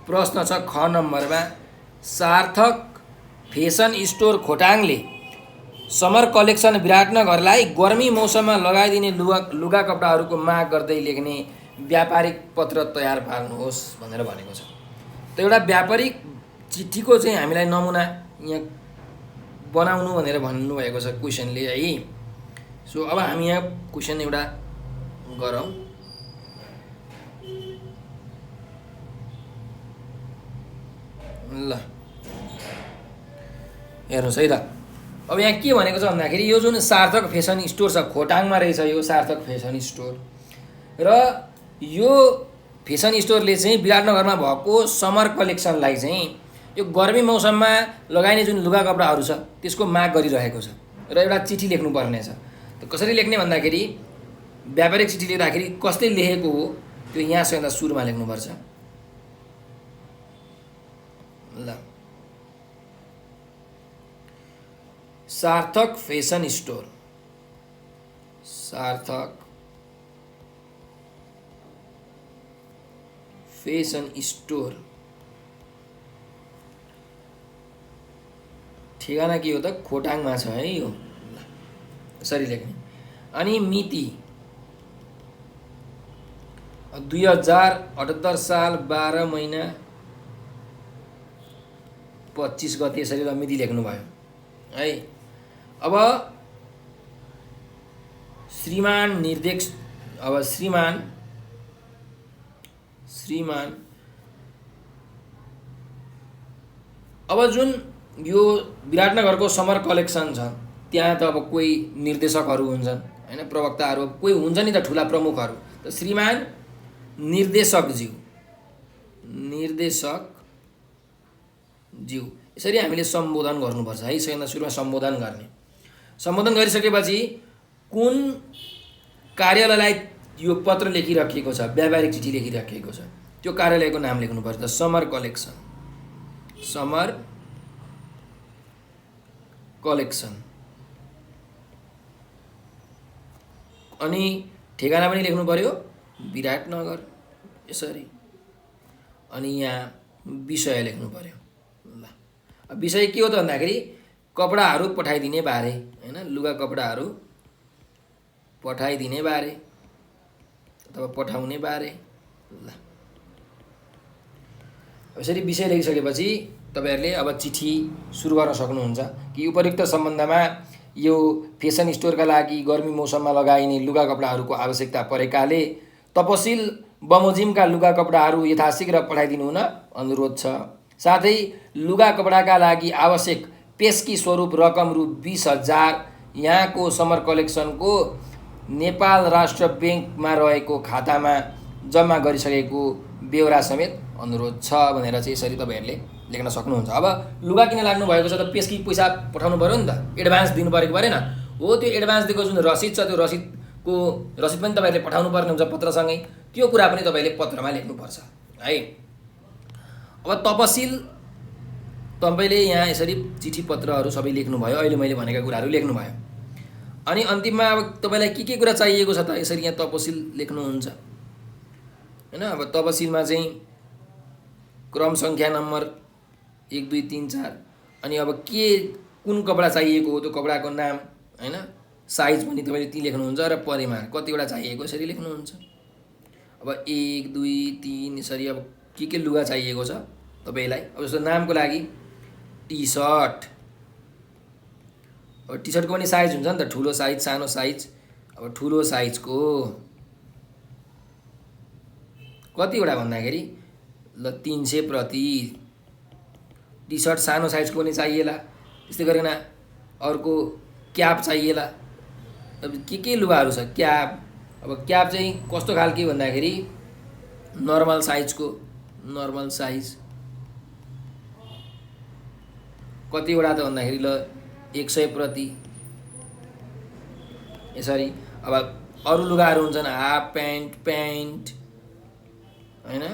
प्रश्न छ ख नम्बरमा। सार्थक फेसन स्टोर खोटाङले समर कलेक्सन विराटनगरलाई गर्मी मौसममा लगाइदिने लुगा कपडाहरूको माग गर्दै लेख्ने व्यापारिक पत्र तयार पार्नुहोस् भनेर भनेको छ। त एउटा व्यापारिक चिठीको चाहिँ हामीलाई नमुना यहाँ बनाउनु भनेर भन्नुभएको छ क्वेसनले है। सो अब हामी यहाँ क्वेसन एउटा गरौँ। ल हेर्नुहोस् है त। अब यहाँ के भनेको छ भन्दाखेरि यो जुन सार्थक फेसन स्टोर छ खोटाङमा रहेछ यो सार्थक फेसन स्टोर, र यो फेसन स्टोरले चाहिँ विराटनगरमा भएको समर कलेक्सनलाई चाहिँ यो गर्मी मौसममा लगाइने जुन लुगा कपडाहरू छ त्यसको माग गरिरहेको छ र एउटा चिठी लेख्नुपर्ने छ। त कसरी लेख्ने भन्दाखेरि व्यापारिक चिठी लेख्दाखेरि कसले लेखेको हो त्यो यहाँसँग सुरुमा लेख्नुपर्छ। ल सार्थक फेसन स्टोर, सार्थक फेसन स्टोर ठेगाना के हो त खोटाङमा छ है यो। यसरी लेख्ने। अनि मिति 2078 साल 12 महिना 25 गते यसरी मिति लेख्नुभयो है। अब श्रीमान निर्देश, अब श्रीमान अब जुन यो विराटनगरको समर कलेक्सन छ त्यहाँ त अब कोही निर्देशकहरू हुन्छन् हैन, प्रवक्ताहरू कोही हुन्छ नि त ठुला प्रमुखहरू। त श्रीमान निर्देशकज्यू यसरी हामीले सम्बोधन गर्नुपर्छ है। सबैभन्दा सुरुमा सम्बोधन गर्ने। सम्बोधन गरिसकेपछि कुन कार्यालयलाई यो पत्र लेखिराखिएको छ, व्यापारिक चिठी लेखिराखिएको छ त्यो कार्यालयको नाम लेख्नुपर्छ। Summer collection, summer collection. अनि ठेगाना पनि लेख्नु पर्यो विराटनगर यसरी। अनि यहाँ विषय लेख्नु पर्यो। ल विषय के हो त भन्दाखेरि कपडाहरू पठाइदिने बारे हैन, लुगा कपडाहरू पठाइदिने बारे अथवा पठाउने बारे। ल यसरी विषय लेखिसकेपछि तपाईहरुले अब चिठी सुरु गर्न सक्नुहुन्छ कि उपयुक्त सम्बन्धमा यो फेसन स्टोरका लागि गर्मी मौसममा लगाइने लुगा कपडाहरूको आवश्यकता परेकाले तपसिल बमोजिमका लुगा कपडाहरू यथाशीघ्र पठाइदिनु हुन अनुरोध छ। साथै लुगा कपडाका लागि आवश्यक पेशकी स्वरूप रकम रु 20,000 यहाँको समर कलेक्सनको नेपाल राष्ट्र बैंकमा रहेको खातामा जम्मा गरिसकेको बेहोरा समेत अनुरोध छ भनेर चाहिँ यसरी तपाईहरुले लेख्न सक्नुहुन्छ। अब लुगा किन लाग्नु भएको छ त पेशकी पैसा पठाउनु पर्यो नि त, एडभान्स दिनु परेको परेन हो। त्यो एडभान्स दिएको जुन रसिद छ त्यो रसिद पनि तपाईहरुले पठाउनु पर्ने हुन्छ पत्रसँगै। त्यो कुरा पनि तपाईले पत्रमा लेख्नुपर्छ है। अब तपसिल तपाईले यहाँ यसरी चिठी पत्रहरू सबै लेख्नुभयो, अहिले मैले भनेका कुराहरू लेख्नुभयो। अनि अन्तिममा अब तपाईलाई के कुरा चाहिएको छ त यसरी यहाँ तपसिल लेख्नुहुन्छ हैन। अब तपसिलमा चाहिँ क्रम संख्या नम्बर 1 2 3 4 अनि अब के कुन कपडा चाहिएको हो त्यो कपडाको नाम हैन, साइज पनि तपाईले ती लेख्नुहुन्छ र परिमाण कतिवटा चाहिएको यसरी लेख्नुहुन्छ। अब 1 2 3 यसरी अब के लुगा चाहिएको छ तपाईलाई। अब जस्तो नामको लागि टी-शर्ट, अब टी-शर्टको पनि साइज हुन्छ नि त, ठुलो साइज सानो साइज। अब ठुलो साइजको कतिवटा भन्दाखेरि ल 300 प्रति। टी-शर्ट सानो साइजको पनि चाहिएला, त्यस्तै गरिकन अर्को क्याप चाहिएला। अब के लुगाहरू छ क्याप। अब क्याप चाहिँ कस्तो खालको भन्दाखेरि नर्मल साइजको, नर्मल साइज कतिवटा त भन्दाखेरि ल 100 प्रति। यसरी अब अरू लुगाहरू हुन्छन्, हाफ प्यान्ट होइन,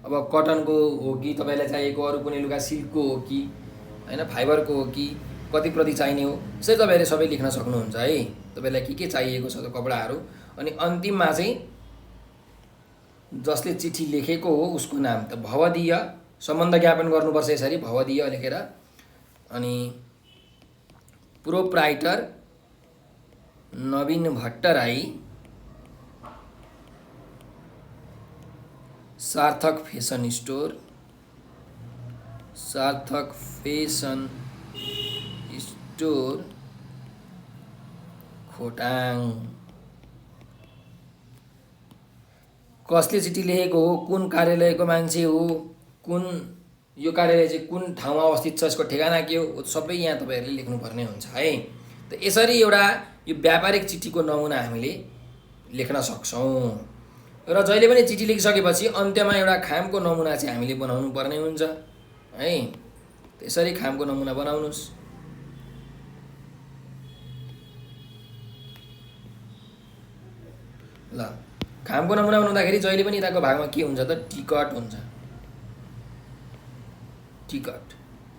अब कटनको हो कि तपाईँलाई चाहिएको, अरू कुनै लुगा सिल्कको हो कि होइन, फाइबरको हो कि, कति प्रति चाहिने हो, यसरी तपाईँले सबै लेख्न सक्नुहुन्छ है, तपाईँलाई के चाहिएको छ त कपडाहरू। अनि अन्तिममा चाहिँ जसले चिठी लेखेको हो उसको नाम, त भवदीय सम्बन्ध ज्ञापन गर्नुपर्छ यसरी भवदीय लेखेर। अनि प्रोप्राइटर नवीन भट्टराई, सार्थक फेसन स्टोर, सार्थक फेसन स्टोर खोटाङ। कसले चिठी लेखेको हो, कुन कार्यालयको मान्छे हो, कुन यो कार्यालय चाहिँ कुन ठाउँमा अवस्थित छ, यसको ठेगाना के हो, सबै यहाँ तपाईँहरूले लेख्नुपर्ने हुन्छ है। त यसरी एउटा यो व्यापारिक चिठीको नमुना हामीले लेख्न सक्छौँ। र जहिले पनि चिठी लेखिसकेपछि अन्त्यमा एउटा खामको नमुना चाहिँ हामीले बनाउनु पर्ने हुन्छ है। त्यसरी खामको नमुना बनाउनुस्। ल खामको नमुना बनाउँदाखेरि जहिले पनि यताको भागमा के हुन्छ त टिकट हुन्छ, टिकट।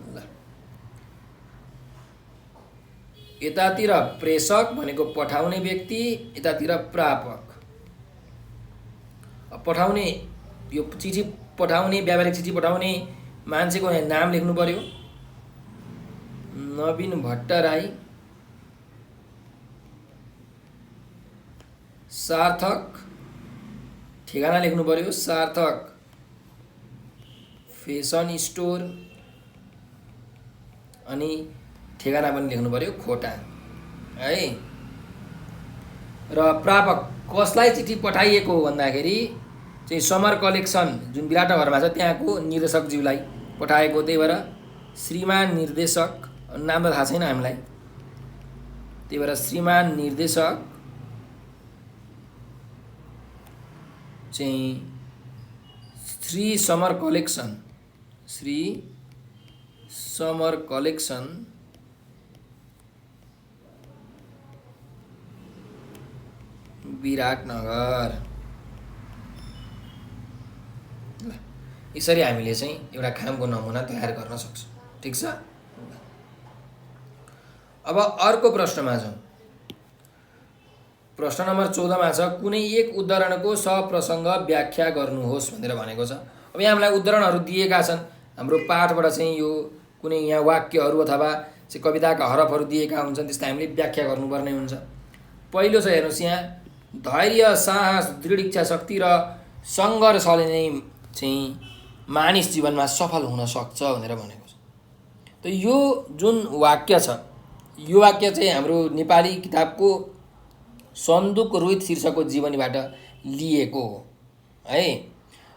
ल यतातिर प्रेषक भनेको पठाउने व्यक्ति, यतातिर प्रापक। पठाउने यो चिठी पठाउने व्यापारिक चिठी पठाउने मान्छेको नाम लेख्नु पर्यो, नवीन भट्टराई, सार्थक ठेगाना लेख्नु पर्यो, सार्थक फेसन स्टोर, अनि ठेगाना पनि लेख्नु पर्यो खोटाङ है। र प्रापक कसलाई चिठी पठाइएको भन्दाखेरि चाहिँ समर कलेक्सन जुन विराटनगरमा छ त्यहाँको निर्देशकज्यूलाई पठाएको, त्यही भएर श्रीमान निर्देशक, नाम त थाहा छैन हामीलाई, त्यही भएर श्रीमान निर्देशक चाहिँ Shri summer collection, Shri summer collection Biratnagar. यसरी हामीले चाहिँ एउटा खामको नमुना तयार गर्न सक्छौँ। ठिक छ। अब अर्को प्रश्नमा जाउँ। प्रश्न नम्बर 14 मा छ कुनै एक उदाहरणको सप्रसङ्ग व्याख्या गर्नुहोस् भनेर भनेको छ। अब यहाँ हामीलाई उदाहरणहरू दिएका छन्, हाम्रो पाठबाट चाहिँ यो कुनै यहाँ वाक्यहरू अथवा चाहिँ कविताका हरफहरू दिएका हुन्छन्, त्यसलाई हामीले व्याख्या गर्नुपर्ने हुन्छ। पहिलो छ हेर्नुहोस्, यहाँ धैर्य, साहस, दृढ इच्छा शक्ति र सङ्घर्षले नै चाहिँ मानिस जीवनमा सफल हुन सक्छ भनेर भनेको छ। त यो जुन वाक्य छ, यो वाक्य चाहिँ हाम्रो नेपाली किताबको सन्दुक रोहित शीर्षकको जीवनीबाट लिएको हो है।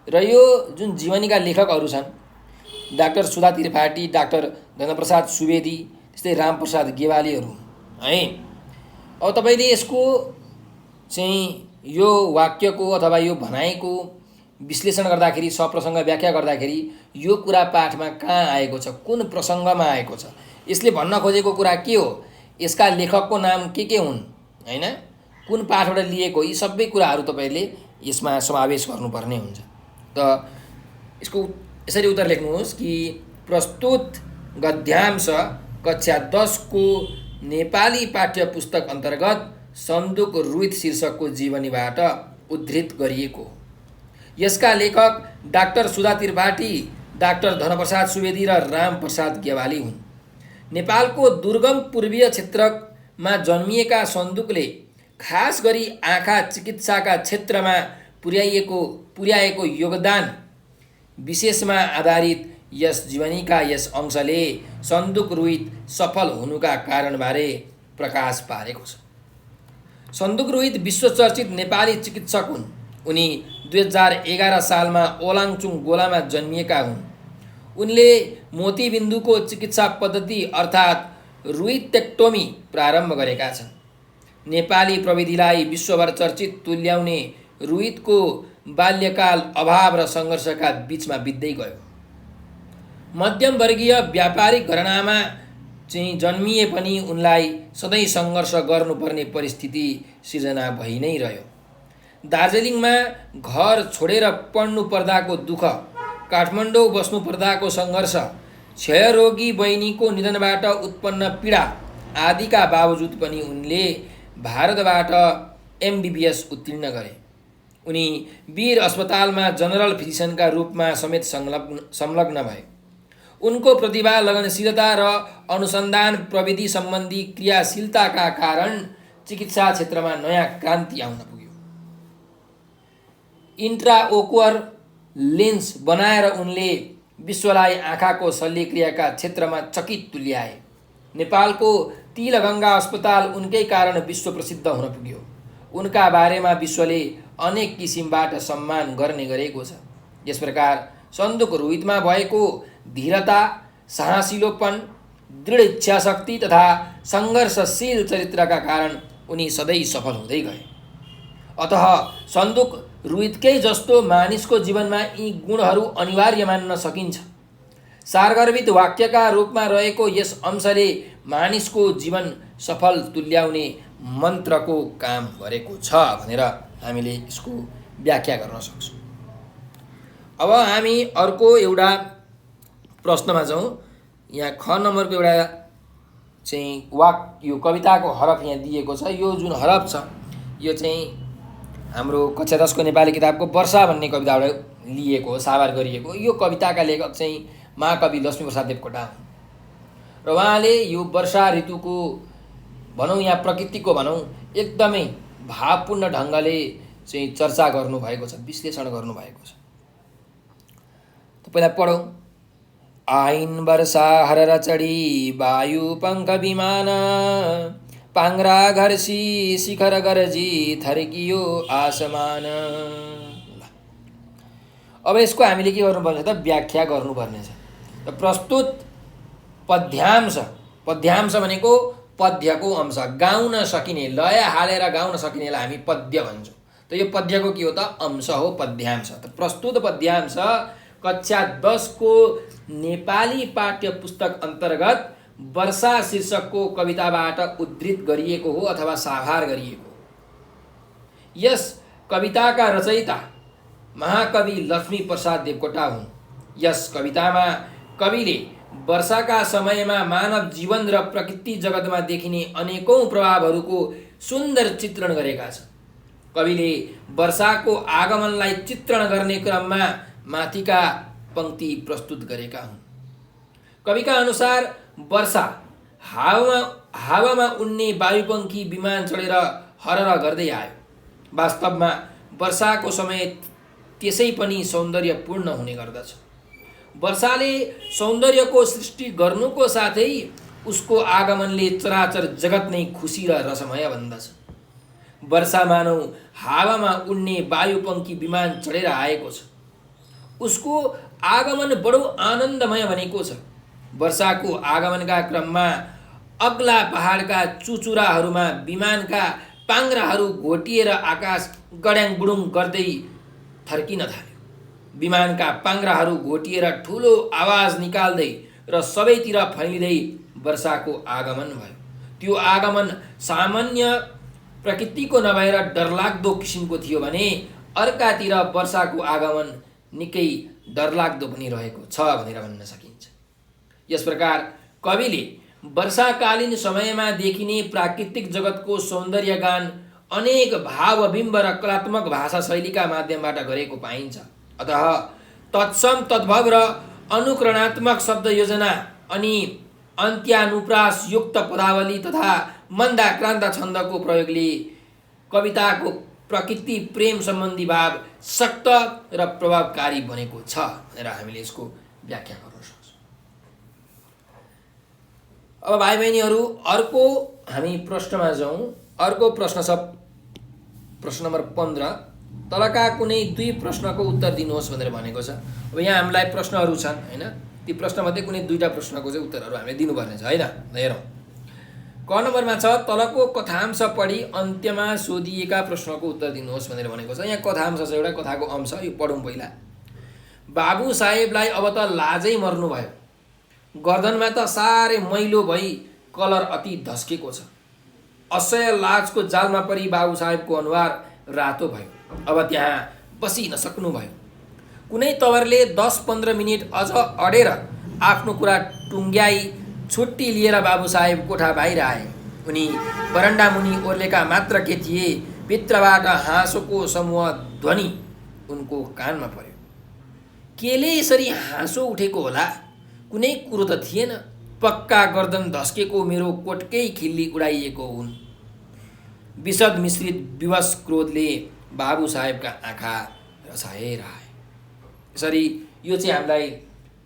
र यो जुन जीवनीका लेखकहरू छन्, डाक्टर सुधा त्रिपाठी, डाक्टर धनप्रसाद सुवेदी, त्यस्तै रामप्रसाद गेवालीहरू है। अब तपाईँले यसको चाहिँ यो वाक्यको अथवा यो भनाइको विश्लेषण गर्दाखेरि, सप्रसङ्ग व्याख्या गर्दाखेरि यो कुरा पाठमा कहाँ आएको छ, कुन प्रसङ्गमा आएको छ, यसले भन्न खोजेको कुरा के हो, यसका लेखकको नाम के हुन् हैन, कुन पाठबाट लिएको, यी सबै कुराहरू तपाईँले यसमा समावेश गर्नुपर्ने हुन्छ। त यसको यसरी उत्तर लेख्नुहोस् कि प्रस्तुत गद्यांश कक्षा 10 को नेपाली पाठ्य पुस्तक अन्तर्गत सन्दुक रोहित शीर्षकको जीवनीबाट उद्धृत गरिएको। यसका लेखक डाक्टर सुधा त्रिपाठी, डाक्टर धनप्रसाद सुवेदी र रामप्रसाद गेवाली हुन्। नेपालको दुर्गम पूर्वीय क्षेत्रमा जन्मिएका सन्दुकले खास गरी आँखा चिकित्साका क्षेत्रमा पुर्याएको योगदान विशेषमा आधारित यस जीवनीका यस अंशले सन्दुक रोहित सफल हुनुका कारणबारे प्रकाश पारेको छ। सन्दुक रोहित विश्वचर्चित नेपाली चिकित्सक हुन्। उनी 2011 सालमा ओलाङचुङ गोलामा जन्मिएका हुन्। उनले मोतीबिन्दुको चिकित्सा पद्धति अर्थात् रोहिटेक्टोमी प्रारम्भ गरेका छन्। नेपाली प्रविधिलाई विश्वभर चर्चित तुल्याउने रोहितको बाल्यकाल अभाव र सङ्घर्षका बीचमा बित्दै गयो। मध्यमवर्गीय व्यापारिक घरानामा चाहिँ जन्मिए पनि उनलाई सधैँ सङ्घर्ष गर्नुपर्ने परिस्थिति सिर्जना भइ नै रह्यो। दार्जिलिङमा घर छोडेर पढ्नु पर्दाको दुःख, काठमाडौँ बस्नु पर्दाको सङ्घर्ष, क्षयरोगी बहिनीको निधनबाट उत्पन्न पीडा आदिका बावजुद पनि उनले भारतबाट MBBS उत्तीर्ण गरे। उनी वीर अस्पतालमा जनरल फिजिसियनका रूपमा समेत संलग्न भए। उनको प्रतिभा, लगनशीलता र अनुसन्धान प्रविधि सम्बन्धी क्रियाशीलताका कारण चिकित्सा क्षेत्रमा नयाँ क्रान्ति आउन पुग्यो। इन्ट्राओकुलर लेन्स बनाएर उनले विश्वलाई आँखाको शल्यक्रियाका क्षेत्रमा चकित तुल्याए। नेपालको तिलगङ्गा अस्पताल उनकै कारण विश्व प्रसिद्ध हुन पुग्यो। उनका बारेमा विश्वले अनेक किसिमबाट सम्मान गर्ने गरेको छ। यस प्रकार सन्दुक रोहितमा भएको धीरता, साहसिलोपन, दृढ इच्छाशक्ति तथा सङ्घर्षशील चरित्रका कारण उनी सधैँ सफल हुँदै गए। अतः सन्दुक रोहितकै जस्तो मानिसको जीवनमा यी गुणहरू अनिवार्य मान्न सकिन्छ। सारगर्भित वाक्यका रूपमा रहेको यस अंशले मानिसको जीवन सफल तुल्याउने मन्त्रको काम गरेको छ भनेर हामीले यसको व्याख्या गर्न सक्छौँ। अब हामी अर्को एउटा प्रश्नमा जाउँ। यहाँ ख नम्बरको एउटा चाहिँ यो कविताको हरफ यहाँ दिएको छ। यो जुन हरफ छ यो चाहिँ हाम्रो कक्षा 10 को नेपाली किताबको वर्षा भन्ने कविताबाट लिएको हो, साभार गरिएको। यो कविताका लेखक चाहिँ महाकवि लक्ष्मीप्रसाद देवकोटा हुन् र उहाँले यो वर्षा ऋतुको भनौँ या प्रकृतिको भनौँ एकदमै भावपूर्ण ढङ्गले चाहिँ चर्चा गर्नुभएको छ, विश्लेषण गर्नुभएको छ। त पहिला पढौँ। आइन् वर्षा हरर चढी वायु पंख विमान, पाङ्रा घर्सी शिखर गरजी थर्कियो आसमान। अब यसको हामीले के गर्नुपर्छ त व्याख्या गर्नुपर्ने छ। त प्रस्तुत पद्यांश भनेको पद्यको अंश, गाउन सकिने, लय हालेर गाउन सकिनेलाई हामी पद्य भन्छौँ। त यो पद्यको के हो त अंश हो, पद्यांश। त प्रस्तुत पद्यांश कक्षा 10 को नेपाली पाठ्य पुस्तक अन्तर्गत वर्षा शीर्षकको कविताबाट उद्धृत गरिएको हो अथवा साभार गरिएको। यस कविताका रचयिता महाकवि लक्ष्मीप्रसाद देवकोटा हुन्। यस कवितामा कविले वर्षाका समयमा मानव जीवन र प्रकृति जगतमा देखिने अनेकौं प्रभावहरूको सुन्दर चित्रण गरेका छन्। कविले वर्षाको आगमनलाई चित्रण गर्ने क्रममा माथिका पंक्ति प्रस्तुत गरेका हुन्। कविका अनुसार वर्षा हावामा उड्ने वायुपंखी विमान चढेर हरर गर्दै आयो। वास्तवमा वर्षाको समय त्यसै पनि सौन्दर्यपूर्ण हुने गर्दछ। वर्षाले सौन्दर्यको सृष्टि गर्नुको साथै उसको आगमनले चराचर जगत नै खुसी र रसमय बन्दछ। वर्षा मानौ हावामा उड्ने वायुपंखी विमान चढेर आएको छ। उसको आगमन बडो आनन्दमय बनेको छ। वर्षाको आगमनका क्रममा अग्ला पहाडका चुचुराहरूमा विमानका पाङ्ग्राहरू घोटिएर आकाश गड्याङगुडुङ गर्दै थर्किन थाल्यो। विमानका पाङ्ग्राहरू घोटिएर ठुलो आवाज निकाल्दै र सबैतिर फैलिँदै वर्षाको आगमन भयो। त्यो आगमन सामान्य प्रकृतिको नभएर डरलाग्दो किसिमको थियो भने अर्कातिर वर्षाको आगमन निकै डरलाग्दो पनि रहेको छ भनेर भन्न सकिन्छ। यस प्रकार कविले वर्षाकालीन समयमा देखिने प्राकृतिक जगतको सौन्दर्यगान अनेक भावबिम्ब र कलात्मक भाषा शैलीका माध्यमबाट गरेको पाइन्छ। अतः तत्सम तद्भव र अनुकरणात्मक शब्द योजना अनि अन्त्यानुप्रास युक्त पदावली तथा मन्दाक्रान्त छन्दको प्रयोगले कविताको प्रकृति प्रेम सम्बन्धी भाव सक्त र प्रभावकारी बनेको छ भनेर हामीले यसको व्याख्या गर्न सक्छौँ। अब भाइ बहिनीहरू अर्को हामी प्रश्नमा जाउँ। अर्को प्रश्न छ प्रश्न नम्बर 15। तलका कुनै 2 प्रश्नको उत्तर दिनुहोस् भनेर भनेको छ। अब यहाँ हामीलाई प्रश्नहरू छन् हैन, ती प्रश्नमध्ये कुनै 2टा प्रश्नको चाहिँ उत्तरहरू हामीले दिनुपर्ने छ हैन। हेरौँ। क नम्बरमा छ तलको कथांश पढी अन्त्यमा सोधिएका प्रश्नको उत्तर दिनुहोस् भनेर भनेको छ। यहाँ कथांश छ, एउटा कथाको अंश, यो पढौँ पहिला। बाबु साहेबलाई अब त लाजै मर्नु भयो। गर्दनमा त साह्रै मैलो भई कलर अति धस्केको छ। असह्य लाजको जालमा परी बाबु साहेबको अनुहार रातो भयो। अब त्यहाँ बसि नसक्नुभयो। कुनै तवरले 10-15 मिनट अझ अडेर आफ्नो कुरा टुङ्ग्याई छुट्टी लिएर बाबु साहेब कोठा बाहिर आए। उनी बरन्डा मुनि ओर्लेका मात्र के थिए, भित्रबाट हाँसोको समूह ध्वनि उनको कानमा पर्यो। केले यसरी हाँसो उठेको होला? कुनै कुरो त थिएन। पक्का गर्दन धस्केको मेरो कोटकै खिल्ली उडाइएको हुन्। विषद मिश्रित विवश क्रोधले बाबु साहेबका आँखा रसाएर आए। यसरी यो चाहिँ हामीलाई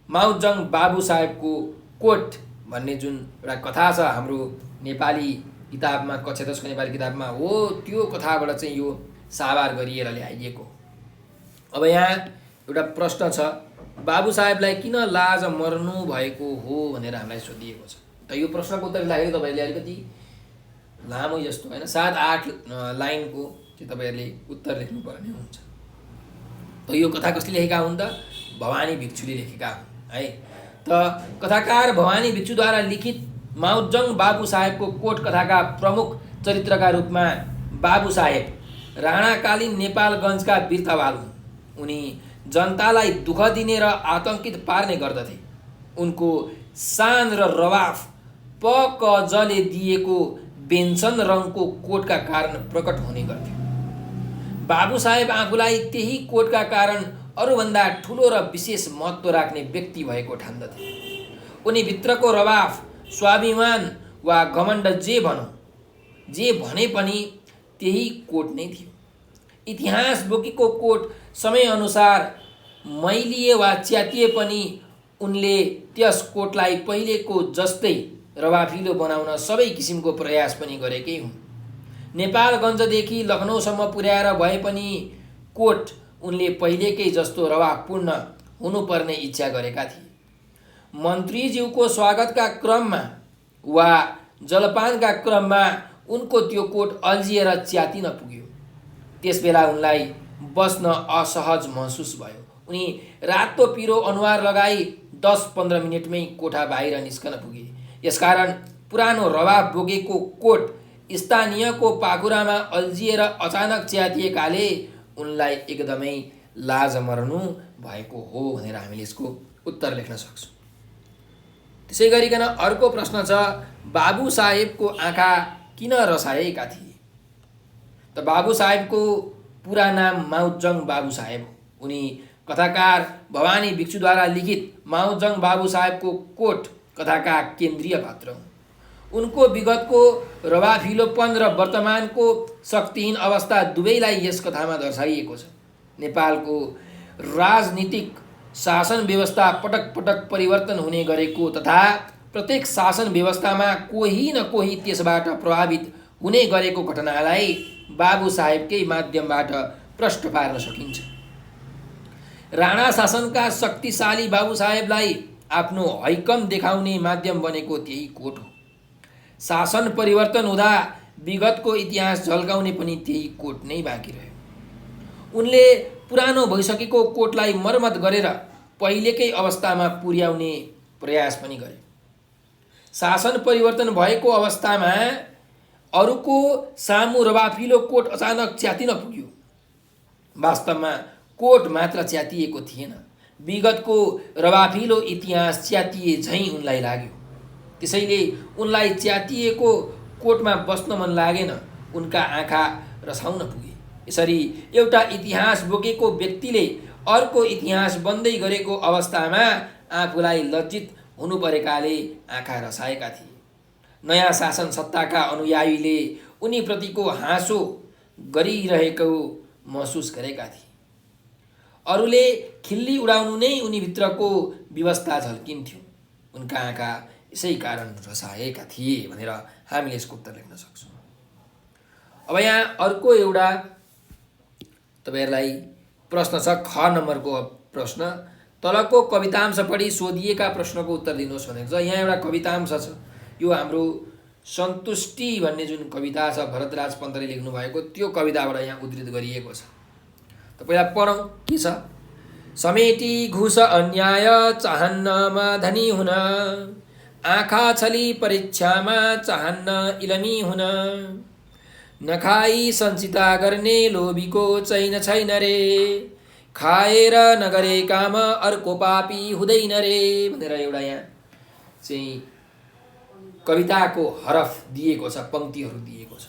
माउजङ बाबु साहेबको कोट भन्ने जुन एउटा कथा छ हाम्रो नेपाली किताबमा, कक्षा 10 को नेपाली किताबमा हो, त्यो कथाबाट चाहिँ यो साभार गरिएर ल्याइएको। अब यहाँ एउटा प्रश्न छ, बाबु साहेबलाई किन लाज मर्नु भएको हो भनेर हामीलाई सोधिएको छ। त यो प्रश्नको उत्तर दिँदाखेरि तपाईँहरूले अलिकति लामो जस्तो होइन, 7-8 लाइनको चाहिँ तपाईँहरूले उत्तर लेख्नुपर्ने हुन्छ। त यो कथा कसले लेखेका हुन् त? भवानी भिक्षुले लेखेका हुन् है। त कथाकार भवानी भिक्षुद्वारा लिखित माउजङ बाबु साहेबको कोट कथाका प्रमुख चरित्रका रूपमा बाबु साहेब राणाकालीन नेपालगञ्जका वीरतावाल हुन्। उनी जनतालाई दुःख दिने र आतंकित पार्ने गर्दथे। उनको शान र रवाफ पकजले दिएको बेन्सन रङको कोटका कारण प्रकट हुने गर्थ्यो। बाबु साहेब आफूलाई त्यही कोटका कारण अरूभन्दा ठुलो र विशेष महत्त्व राख्ने व्यक्ति भएको ठान्दथे। उनी भित्रको रवाफ, स्वाभिमान वा घमण्ड जे भने पनि त्यही कोट नै थियो। इतिहास बोकेको कोट समयअनुसार मैलिए वा च्यातिए पनि उनले त्यस कोटलाई पहिलेको जस्तै रवाफिलो बनाउन सबै किसिमको प्रयास पनि गरेकै हुन्। नेपालगञ्जदेखि लखनऊसम्म पुर्याएर भए पनि कोट उनले पहिलेकै जस्तो रवाफपूर्ण हुनुपर्ने इच्छा गरेका थिए। मन्त्रीज्यूको स्वागतका क्रममा वा जलपानका क्रममा उनको त्यो कोट अल्झिएर च्यातिन पुग्यो। त्यसबेला उनलाई बस्न असहज महसुस भयो। उनी रातो पिरो अनुहार लगाई 10-15 मिनटमै कोठा बाहिर निस्कन पुगे। यसकारण पुरानो रवाफ बोकेको कोट स्थानीयको पाखुरामा अल्झिएर अचानक च्यातिएकाले उनलाई एकदमै लाज मर्नु भएको हो भनेर हामीले यसको उत्तर लेख्न सक्छौँ। त्यसै गरिकन अर्को प्रश्न छ, बाबु साहेबको आँखा किन रसाएका थिए? त बाबु साहेबको पुरा नाम माउजङ बाबु साहेब हो। उनी कथाकार भवानी भिक्षुद्वारा लिखित माउजङ बाबु साहेबको कोट कथाका केन्द्रीय पात्र हुन्। उनको विगतको रवाफिलोपन र वर्तमानको शक्तिहीन अवस्था दुवैलाई यस कथामा दर्शाइएको छ। नेपालको राजनीतिक शासन व्यवस्था पटक पटक परिवर्तन हुने गरेको तथा प्रत्येक शासन व्यवस्थामा कोही न कोही त्यसबाट प्रभावित हुने गरेको घटनालाई बाबु साहेबकै माध्यमबाट प्रष्ट पार्न सकिन्छ। राणा शासनका शक्तिशाली बाबु साहेबलाई आफ्नो हैकम देखाउने माध्यम बनेको त्यही कोट हो। शासन परिवर्तन हुँदा विगतको इतिहास झल्काउने पनि त्यही कोट नै बाँकी रह्यो। उनले पुरानो भइसकेको कोटलाई मर्मत गरेर पहिलेकै अवस्थामा पुर्याउने प्रयास पनि गरे। शासन परिवर्तन भएको अवस्थामा अरूको सामु रवाफिलो कोट अचानक च्यातिन पुग्यो। वास्तवमा कोट मात्र च्यातिएको थिएन, विगतको रवाफिलो इतिहास च्यातिए झैँ उनलाई लाग्यो। त्यसैले उनलाई च्यातिएको कोटमा बस्न मन लागेन, उनका आँखा रसाउन पुगे। यसरी एउटा इतिहास बोकेको व्यक्तिले अर्को इतिहास बन्दै गरेको अवस्थामा आफूलाई लज्जित हुनु परेकाले आँखा रसाएका थिए। नयाँ शासन सत्ताका अनुयायीले उनीप्रतिको हाँसो गरिरहेको महसुस गरेका थिए। अरूले खिल्ली उडाउनु नै उनीभित्रको व्यवस्था झल्किन्थ्यो। उनका आँखा यसै कारण रसाएका थिए भनेर हामीले यसको उत्तर लेख्न सक्छौँ। अब यहाँ अर्को एउटा तपाईँहरूलाई प्रश्न छ, ख नम्बरको प्रश्न, तलको कवितांश पढी सोधिएका प्रश्नको उत्तर दिनुहोस् भनेको छ। यहाँ एउटा कवितांश छ, यो हाम्रो सन्तुष्टि भन्ने जुन कविता छ भरतराज पन्तले लेख्नु भएको त्यो कविताबाट यहाँ उद्धृत गरिएको छ। त पहिला पढौँ के छ। समेटी घुस अन्याय चाहन्नमा धनी हुन, आँखा छली परीक्षामा चाहन्न इलमी हुन, नखाई सञ्चिता गर्ने लोभीको चैन छैन रे, खाएर नगरे काम अर्को पापी हुँदैन रे भनेर एउटा यहाँ चाहिँ कविताको हरफ दिएको छ, पंक्तिहरू दिएको छ।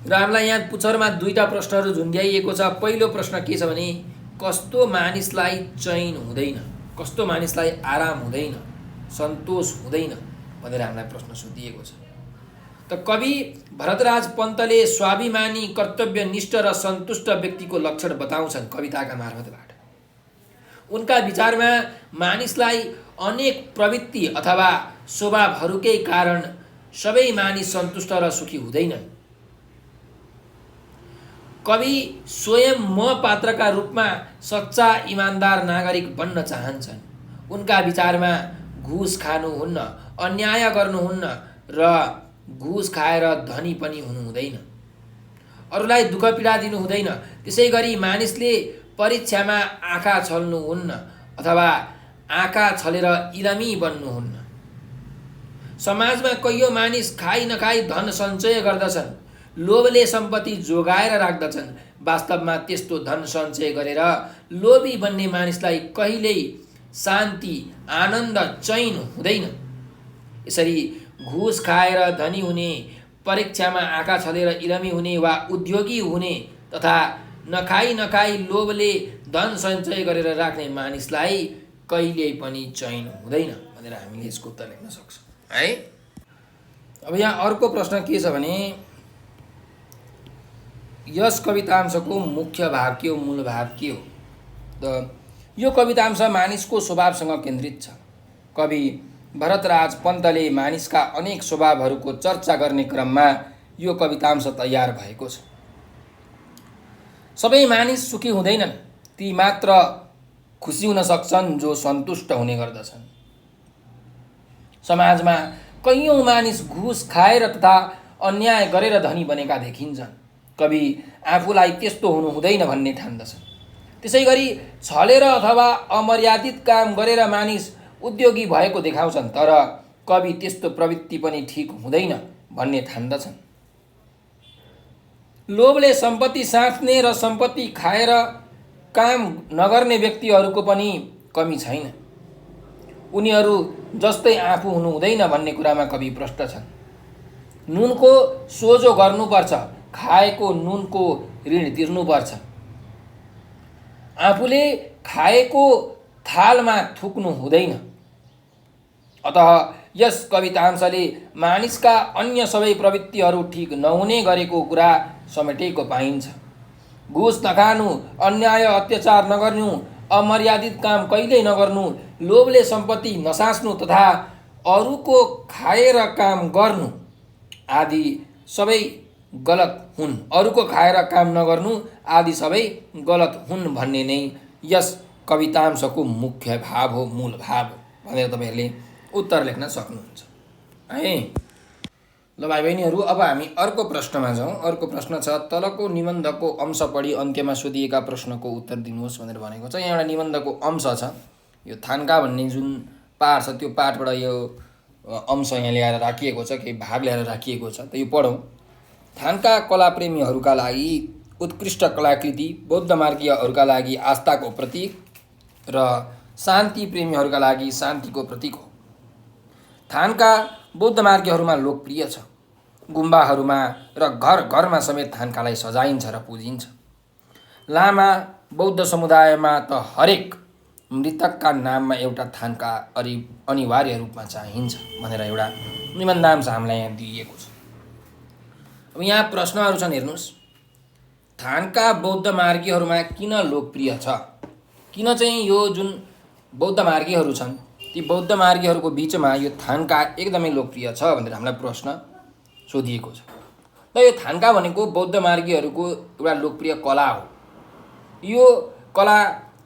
र हामीलाई यहाँ पुच्छरमा दुईटा प्रश्नहरू झुन्ड्याइएको छ। पहिलो प्रश्न के छ भने कस्तो मानिसलाई चैन हुँदैन, कस्तो मानिसलाई आराम हुँदैन, सन्तोष हुँदैन भनेर हामीलाई प्रश्न सोधिएको छ। त कवि भरतराज पन्तले स्वाभिमानी, कर्तव्यनिष्ठ र सन्तुष्ट व्यक्तिको लक्षण बताउँछन् कविताका मार्फतबाट। उनका विचारमा मानिसलाई अनेक प्रवृत्ति अथवा स्वभावहरूकै कारण सबै मानिस सन्तुष्ट र सुखी हुँदैनन्। कवि स्वयं म पात्रका रूपमा सच्चा इमान्दार नागरिक बन्न चाहन्छन्। उनका विचारमा घुस खानुहुन्न, अन्याय गर्नुहुन्न र घुस खाएर धनी पनि हुनु हुँदैन, अरूलाई दुःख पीडा दिनु हुँदैन। त्यसै गरी मानिसले परीक्षामा आँखा छल्नुहुन्न अथवा आँखा छलेर इलमी बन्नुहुन्न। समाजमा कैयौँ मानिस खाई नखाई धन सञ्चय गर्दछन्, लोभले सम्पत्ति जोगाएर राख्दछन्। वास्तवमा त्यस्तो धन सञ्चय गरेर लोभी बन्ने मानिसलाई कहिल्यै शान्ति, आनन्द, चैन हुँदैन। यसरी घुस खाएर धनी हुने, परीक्षामा आँखा छलेर इलमी हुने वा उद्योगी हुने तथा नखाई लोभले धन सञ्चय गरेर राख्ने मानिसलाई कहिल्यै पनि चैन हुँदैन भनेर हामीले यसको उत्तर लेख्न सक्छौँ है। अब यहाँ अर्को प्रश्न के छ भने यस कवितांशको मुख्य भाव के हो, मूल भाव के हो? त यो कवितांश मानिसको स्वभावसँग केन्द्रित छ। कवि भरतराज पन्तले मानिसका अनेक स्वभावहरूको चर्चा गर्ने क्रममा यो कवितांश तयार भएको छ। सबै मानिस सुखी हुँदैनन्, ती मात्र खुसी हुन सक्छन् जो सन्तुष्ट हुने गर्दछन्। समाजमा कैयौँ मानिस घुस खाएर तथा अन्याय गरेर धनी बनेका देखिन्छन्। कवि आफूलाई त्यस्तो हुनु हुँदैन भन्ने ठान्दछन्। त्यसै गरी छलेर अथवा अमर्यादित काम गरेर मानिस उद्योगी भएको देखाउँछन्, तर कवि त्यस्तो प्रवृत्ति पनि ठिक हुँदैन भन्ने ठान्दछन्। लोभले सम्पत्ति साँच्ने र सम्पत्ति खाएर काम नगर्ने व्यक्तिहरूको पनि कमी छैन। उनीहरू जस्तै आफू हुनु हुँदैन भन्ने कुरामा कवि प्रष्ट छन्। नुनको सोझो गर्नुपर्छ, खाएको नुनको ऋण तिर्नुपर्छ। आफूले खाएको थालमा थुक्नु हुँदैन। अतः यस कवितांशले मानिसका अन्य सबै प्रवृत्तिहरू ठिक नहुने गरेको कुरा समेटेको पाइन्छ। घुस नखानु, अन्याय अत्याचार नगर्नु, अमर्यादित काम कहिल्यै नगर्नु, लोभले सम्पत्ति नसाच्नु तथा अरूको खाएर काम गर्नु आदि सबै गलत हुन्। अरूको खाएर काम नगर्नु आदि सबै गलत हुन् भन्ने नै यस कवितांशको मुख्य भाव हो, मूल भाव भनेर तपाईहरूले उत्तर लेख्न सक्नुहुन्छ है। ल भाइ बहिनीहरू, अब हामी अर्को प्रश्नमा जाउँ। अर्को प्रश्न छ तलको निबन्धको अंश पढी अन्त्यमा सोधिएका प्रश्नको उत्तर दिनुहोस् भनेर भनेको छ। यहाँ एउटा निबन्धको अंश छ। यो थान्का भन्ने जुन पाठ छ त्यो पाठबाट यो अंश यहाँ ल्याएर राखिएको छ, केही भाग ल्याएर राखिएको छ। त यो पढौँ। थान्का कलाप्रेमीहरूका लागि उत्कृष्ट कलाकृति, बौद्ध मार्गीयहरूका लागि आस्थाको प्रतीक र शान्ति प्रेमीहरूका लागि शान्तिको प्रतीक हो। थान्का बौद्ध मार्गीयहरूमा लोकप्रिय छ। गुम्बाहरूमा र घर घरमा समेत थान्कालाई सजाइन्छ र पुजिन्छ। लामा बौद्ध समुदायमा त हरेक मृतकका नाममा एउटा थान्का अनिवार्य रूपमा चाहिन्छ भनेर एउटा निबन्धांश हामीलाई यहाँ दिइएको छ। अब यहाँ प्रश्नहरू छन्, हेर्नुहोस्। थान्का बौद्ध मार्गीहरूमा किन लोकप्रिय छ? किन चाहिँ यो जुन बौद्ध मार्गीहरू छन् ती बौद्ध मार्गीहरूको बिचमा यो थान्का एकदमै लोकप्रिय छ भनेर हामीलाई प्रश्न सोधिएको छ। र यो थान्का भनेको बौद्ध मार्गीहरूको एउटा लोकप्रिय कला हो। यो कला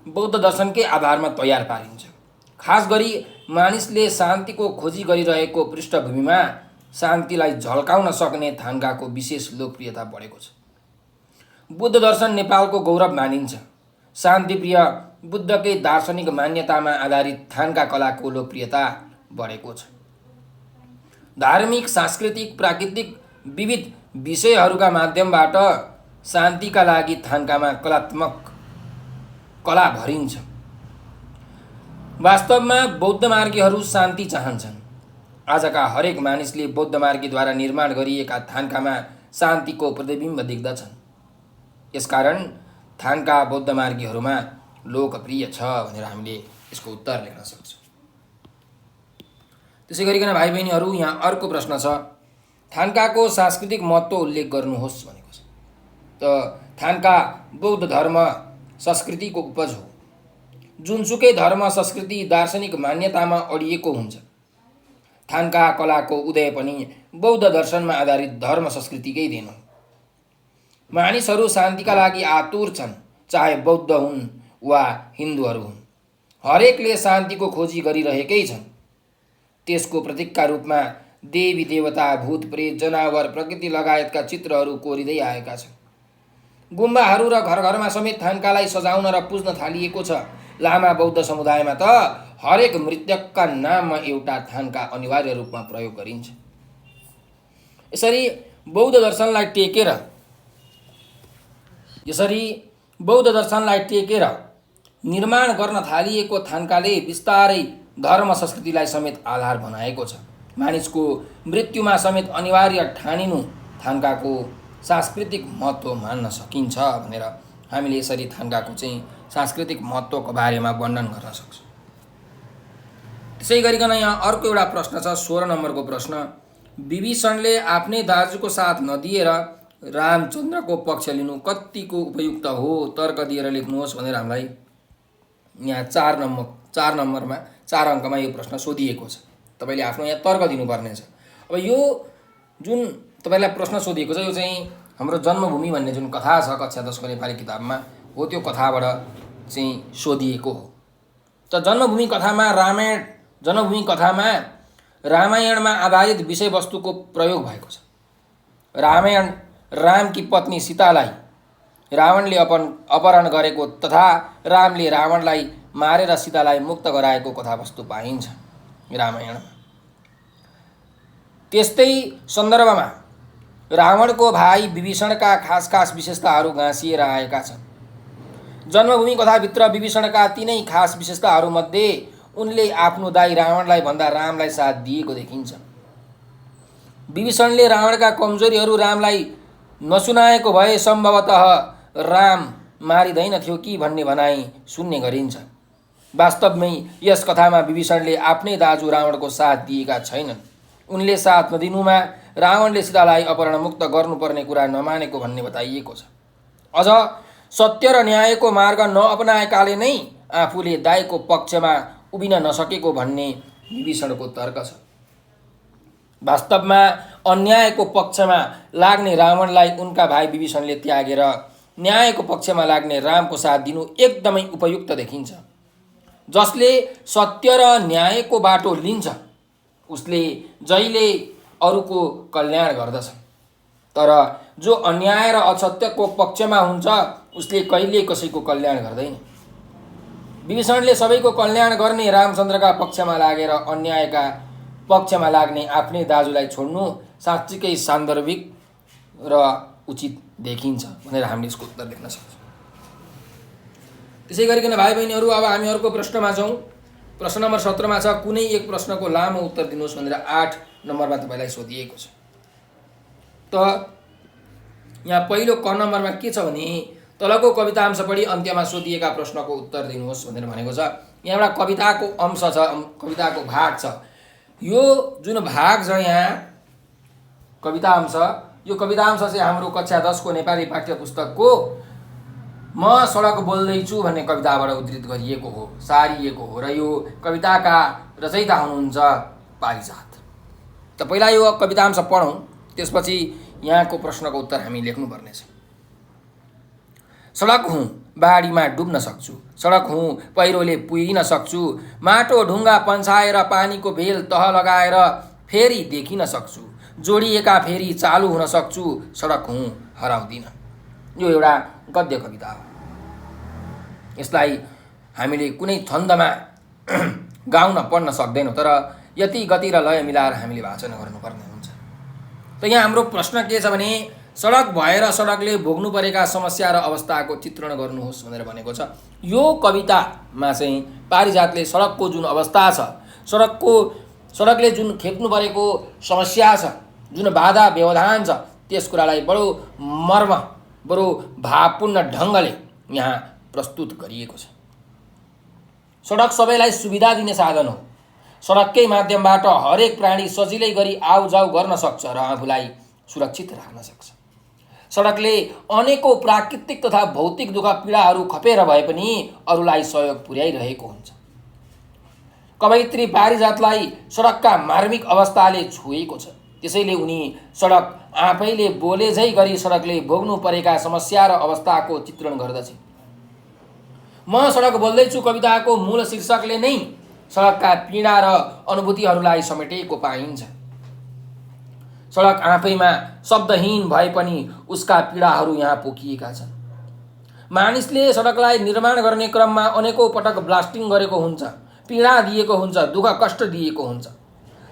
बौद्ध दर्शनकै आधारमा तयार पारिन्छ। खास गरी मानिसले शान्तिको खोजी गरिरहेको पृष्ठभूमिमा शान्तिलाई झल्काउन सक्ने थान्काको विशेष लोकप्रियता बढेको छ। बुद्ध दर्शन नेपालको गौरव मानिन्छ। शान्तिप्रिय बुद्धकै दार्शनिक मान्यतामा आधारित थान्का कलाको लोकप्रियता बढेको छ। धार्मिक, सांस्कृतिक, प्राकृतिक विविध विषयहरूका माध्यमबाट शान्तिका लागि थान्कामा कलात्मक कला भरिन्छ। वास्तवमा बौद्ध मार्गीहरू शान्ति चाहन्छन्। आजका हरेक मानिसले बौद्ध मार्गीद्वारा निर्माण गरिएका थान्कामा शान्तिको प्रतिबिम्ब देख्दछन्। यसकारण थान्का बौद्ध मार्गीहरूमा लोकप्रिय छ भनेर हामीले यसको उत्तर लेख्न सक्छौँ। त्यसै गरिकन भाइ बहिनीहरू, यहाँ अर्को प्रश्न छ, थान्काको सांस्कृतिक महत्त्व उल्लेख गर्नुहोस् भनेको छ। त थान्का बौद्ध धर्म संस्कृतिको उपज हो। जुनसुकै धर्म, संस्कृति, दार्शनिक मान्यतामा अडिएको हुन्छ। थान्का कलाको उदय पनि बौद्ध दर्शनमा आधारित धर्म संस्कृतिकै देन हो। मानिसहरू शान्तिका लागि आतुर छन्, चाहे बौद्ध हुन् वा हिन्दूहरू हुन्। हरेकले शान्तिको खोजी गरिरहेकै छन्। त्यसको प्रतीकका रूपमा देवी देवता, भूत प्रेत, जनावर, प्रकृति लगायतका चित्रहरू कोरिँदै आएका छन्। गुम्बाहरू र घर घरमा समेत थान्कालाई सजाउन र पुज्न थालिएको छ। लामा बौद्ध समुदायमा त हरेक मृतकका नाममा एउटा थान्का अनिवार्य रूपमा प्रयोग गरिन्छ। यसरी बौद्ध दर्शनलाई टेकेर निर्माण गर्न थालिएको थान्काले बिस्तारै धर्म संस्कृतिलाई समेत आधार बनाएको छ। मानिसको मृत्युमा समेत अनिवार्य ठानिनु थान्काको सांस्कृतिक महत्त्व मान्न सकिन्छ भनेर हामीले यसरी थान्काको चाहिँ सांस्कृतिक महत्त्वको बारेमा वर्णन गर्न सक्छौँ। त्यसै गरिकन यहाँ अर्को एउटा प्रश्न छ, 16 नम्बरको प्रश्न। विभीषणले आफ्नै दाजुको साथ नदिएर रामचन्द्रको पक्ष लिनु कतिको उपयुक्त हो, तर्क दिएर लेख्नुहोस् भनेर हामीलाई यहाँ 4 नम्बरमा 4 अङ्कमा यो प्रश्न सोधिएको छ। तपाईँले आफ्नो यहाँ तर्क दिनुपर्ने छ। अब यो जुन तपाईँलाई प्रश्न सोधिएको छ यो चाहिँ हाम्रो जन्मभूमि भन्ने जुन कथा छ कक्षा 10 को नेपाली किताबमा हो, त्यो कथाबाट चाहिँ सोधिएको हो। त जन्मभूमि कथामा रामायणमा आधारित विषयवस्तुको प्रयोग भएको छ। रामायण रामकी पत्नी सीतालाई रावणले अपहरण गरेको तथा रामले रावणलाई मारेर सीतालाई मुक्त गराएको कथावस्तु पाइन्छ रामायणमा। त्यस्तै सन्दर्भमा रावणको भाइ विभीषणका खास विशेषताहरू गाँसिएर आएका छन्। जन्मभूमि कथाभित्र विभीषणका तीनै खास विशेषताहरूमध्ये उनले आफ्नो दाइ रावणलाई भन्दा रामलाई साथ दिएको देखिन्छ। विभीषणले रावणका कमजोरीहरू रामलाई नसुनाएको भए सम्भवतः राम मारिँदैनथ्यो कि भन्ने भनाइ सुन्ने गरिन्छ। वास्तवमै यस कथामा विभीषणले आफ्नै दाजु रावणको साथ दिएका छैनन्। उनले साथ नदिनुमा रावणले सीतालाई अपहरणमुक्त गर्नुपर्ने कुरा नमानेको भन्ने बताइएको छ। अझ सत्य र न्यायको मार्ग नअपनाएकाले नै आफूले दाइको पक्षमा उभिन नसकेको भन्ने विभीषणको तर्क छ। वास्तवमा अन्यायको पक्षमा लाग्ने रावणलाई उनका भाइ विभीषणले त्यागेर न्यायको पक्षमा लाग्ने रामको साथ दिनु एकदमै उपयुक्त देखिन्छ। जसले सत्य र न्यायको बाटो लिन्छ उसले जहिले अरूको कल्याण गर्दछ, तर जो अन्याय र असत्यको पक्षमा हुन्छ उसले कहिल्यै कसैको कल्याण गर्दैन। विभीषणले सबैको कल्याण गर्ने रामचन्द्रका पक्षमा लागेर अन्यायका पक्षमा लाग्ने आफ्नै दाजुलाई छोड्नु साँच्चीकै सान्दर्भिक र उचित देखिन्छ भनेर हामीले यसको उत्तर लेख्न सक्छौँ। त्यसै गरिकन भाइ बहिनीहरू, अब हामी अर्को प्रश्नमा छौँ। प्रश्न नम्बर 17 छ, कुनै एक प्रश्नको लामो उत्तर दिनुहोस् भनेर 8 नम्बरमा तपाईँलाई सोधिएको छ। त यहाँ पहिलो क नम्बरमा के छ भने तलको कवितांश पढी अन्त्यमा सोधिएका प्रश्नको उत्तर दिनुहोस् भनेर भनेको छ। यहाँ एउटा कविताको अंश छ, कविताको भाग छ। यो जुन भाग छ यहाँ कवितांश, यो कवितांश चाहिँ हाम्रो कक्षा 10 को नेपाली पाठ्य पुस्तकको म सडक बोल्दैछु भन्ने कविताबाट उद्धृत गरिएको हो, सारिएको हो। र यो कविताका रचयिता हुनुहुन्छ पारिजात। त पहिला यो कवितांश पढौँ, त्यसपछि यहाँको प्रश्नको उत्तर हामी लेख्नुपर्नेछ। सडक हुँ, बाढीमा डुब्न सक्छु। सडक हुँ, पहिरोले पुगिन सक्छु। माटो ढुङ्गा पन्छाएर पानीको भेल तह लगाएर फेरि देखिन सक्छु। जोडिएका फेरि चालु हुन सक्छु। सडक हुँ, हराउँदिन। यो एउटा गद्य कविता हो। यसलाई हामीले कुनै छन्दमा गाउन पढ्न सक्दैनौँ, तर यति गति र लय मिलाएर हामीले वाचन गर्नुपर्ने हुन्छ। त यहाँ हाम्रो प्रश्न के छ भने सडक भएर सडकले भोग्नु परेका समस्या र अवस्थाको चित्रण गर्नुहोस् भनेर भनेको छ। यो कवितामा चाहिँ पारिजातले सडकको जुन अवस्था छ, सडकले जुन खेप्नु परेको समस्या छ, जुन बाधा व्यवधान छ, त्यस कुरालाई बडो मर्म, बडो भावपूर्ण ढङ्गले यहाँ प्रस्तुत गरिएको छ। सडक सबैलाई सुविधा दिने साधन हो। सडककै माध्यमबाट हरेक प्राणी सजिलै गरी आउजाउ गर्न सक्छ र आफूलाई सुरक्षित राख्न सक्छ। सडकले अनेकौं प्राकृतिक तथा भौतिक दुःख पीडाहरू खपेर भए पनि अरूलाई सहयोग पुर्याइरहेको हुन्छ। कवयित्री पारिजातलाई सडकका मार्मिक अवस्थाले छुएको छ, त्यसैले उनी सडक आफैले बोलेझै गरी सडकले भोग्नु परेका समस्या र अवस्थाको चित्रण गर्दछिन्। म सडक बोल्दैछु कविताको मूल शीर्षकले नै सडकका पीडा र अनुभूतिहरूलाई समेटेको पाइन्छ। सडक आफैमा शब्दहीन भए पनि उसका पीडाहरू यहाँ पोखिएका छन्। मानिसले सडकलाई निर्माण गर्ने क्रममा अनेकौं पटक ब्लास्टिङ गरेको हुन्छ, पीडा दिएको हुन्छ, दुःख कष्ट दिएको हुन्छ।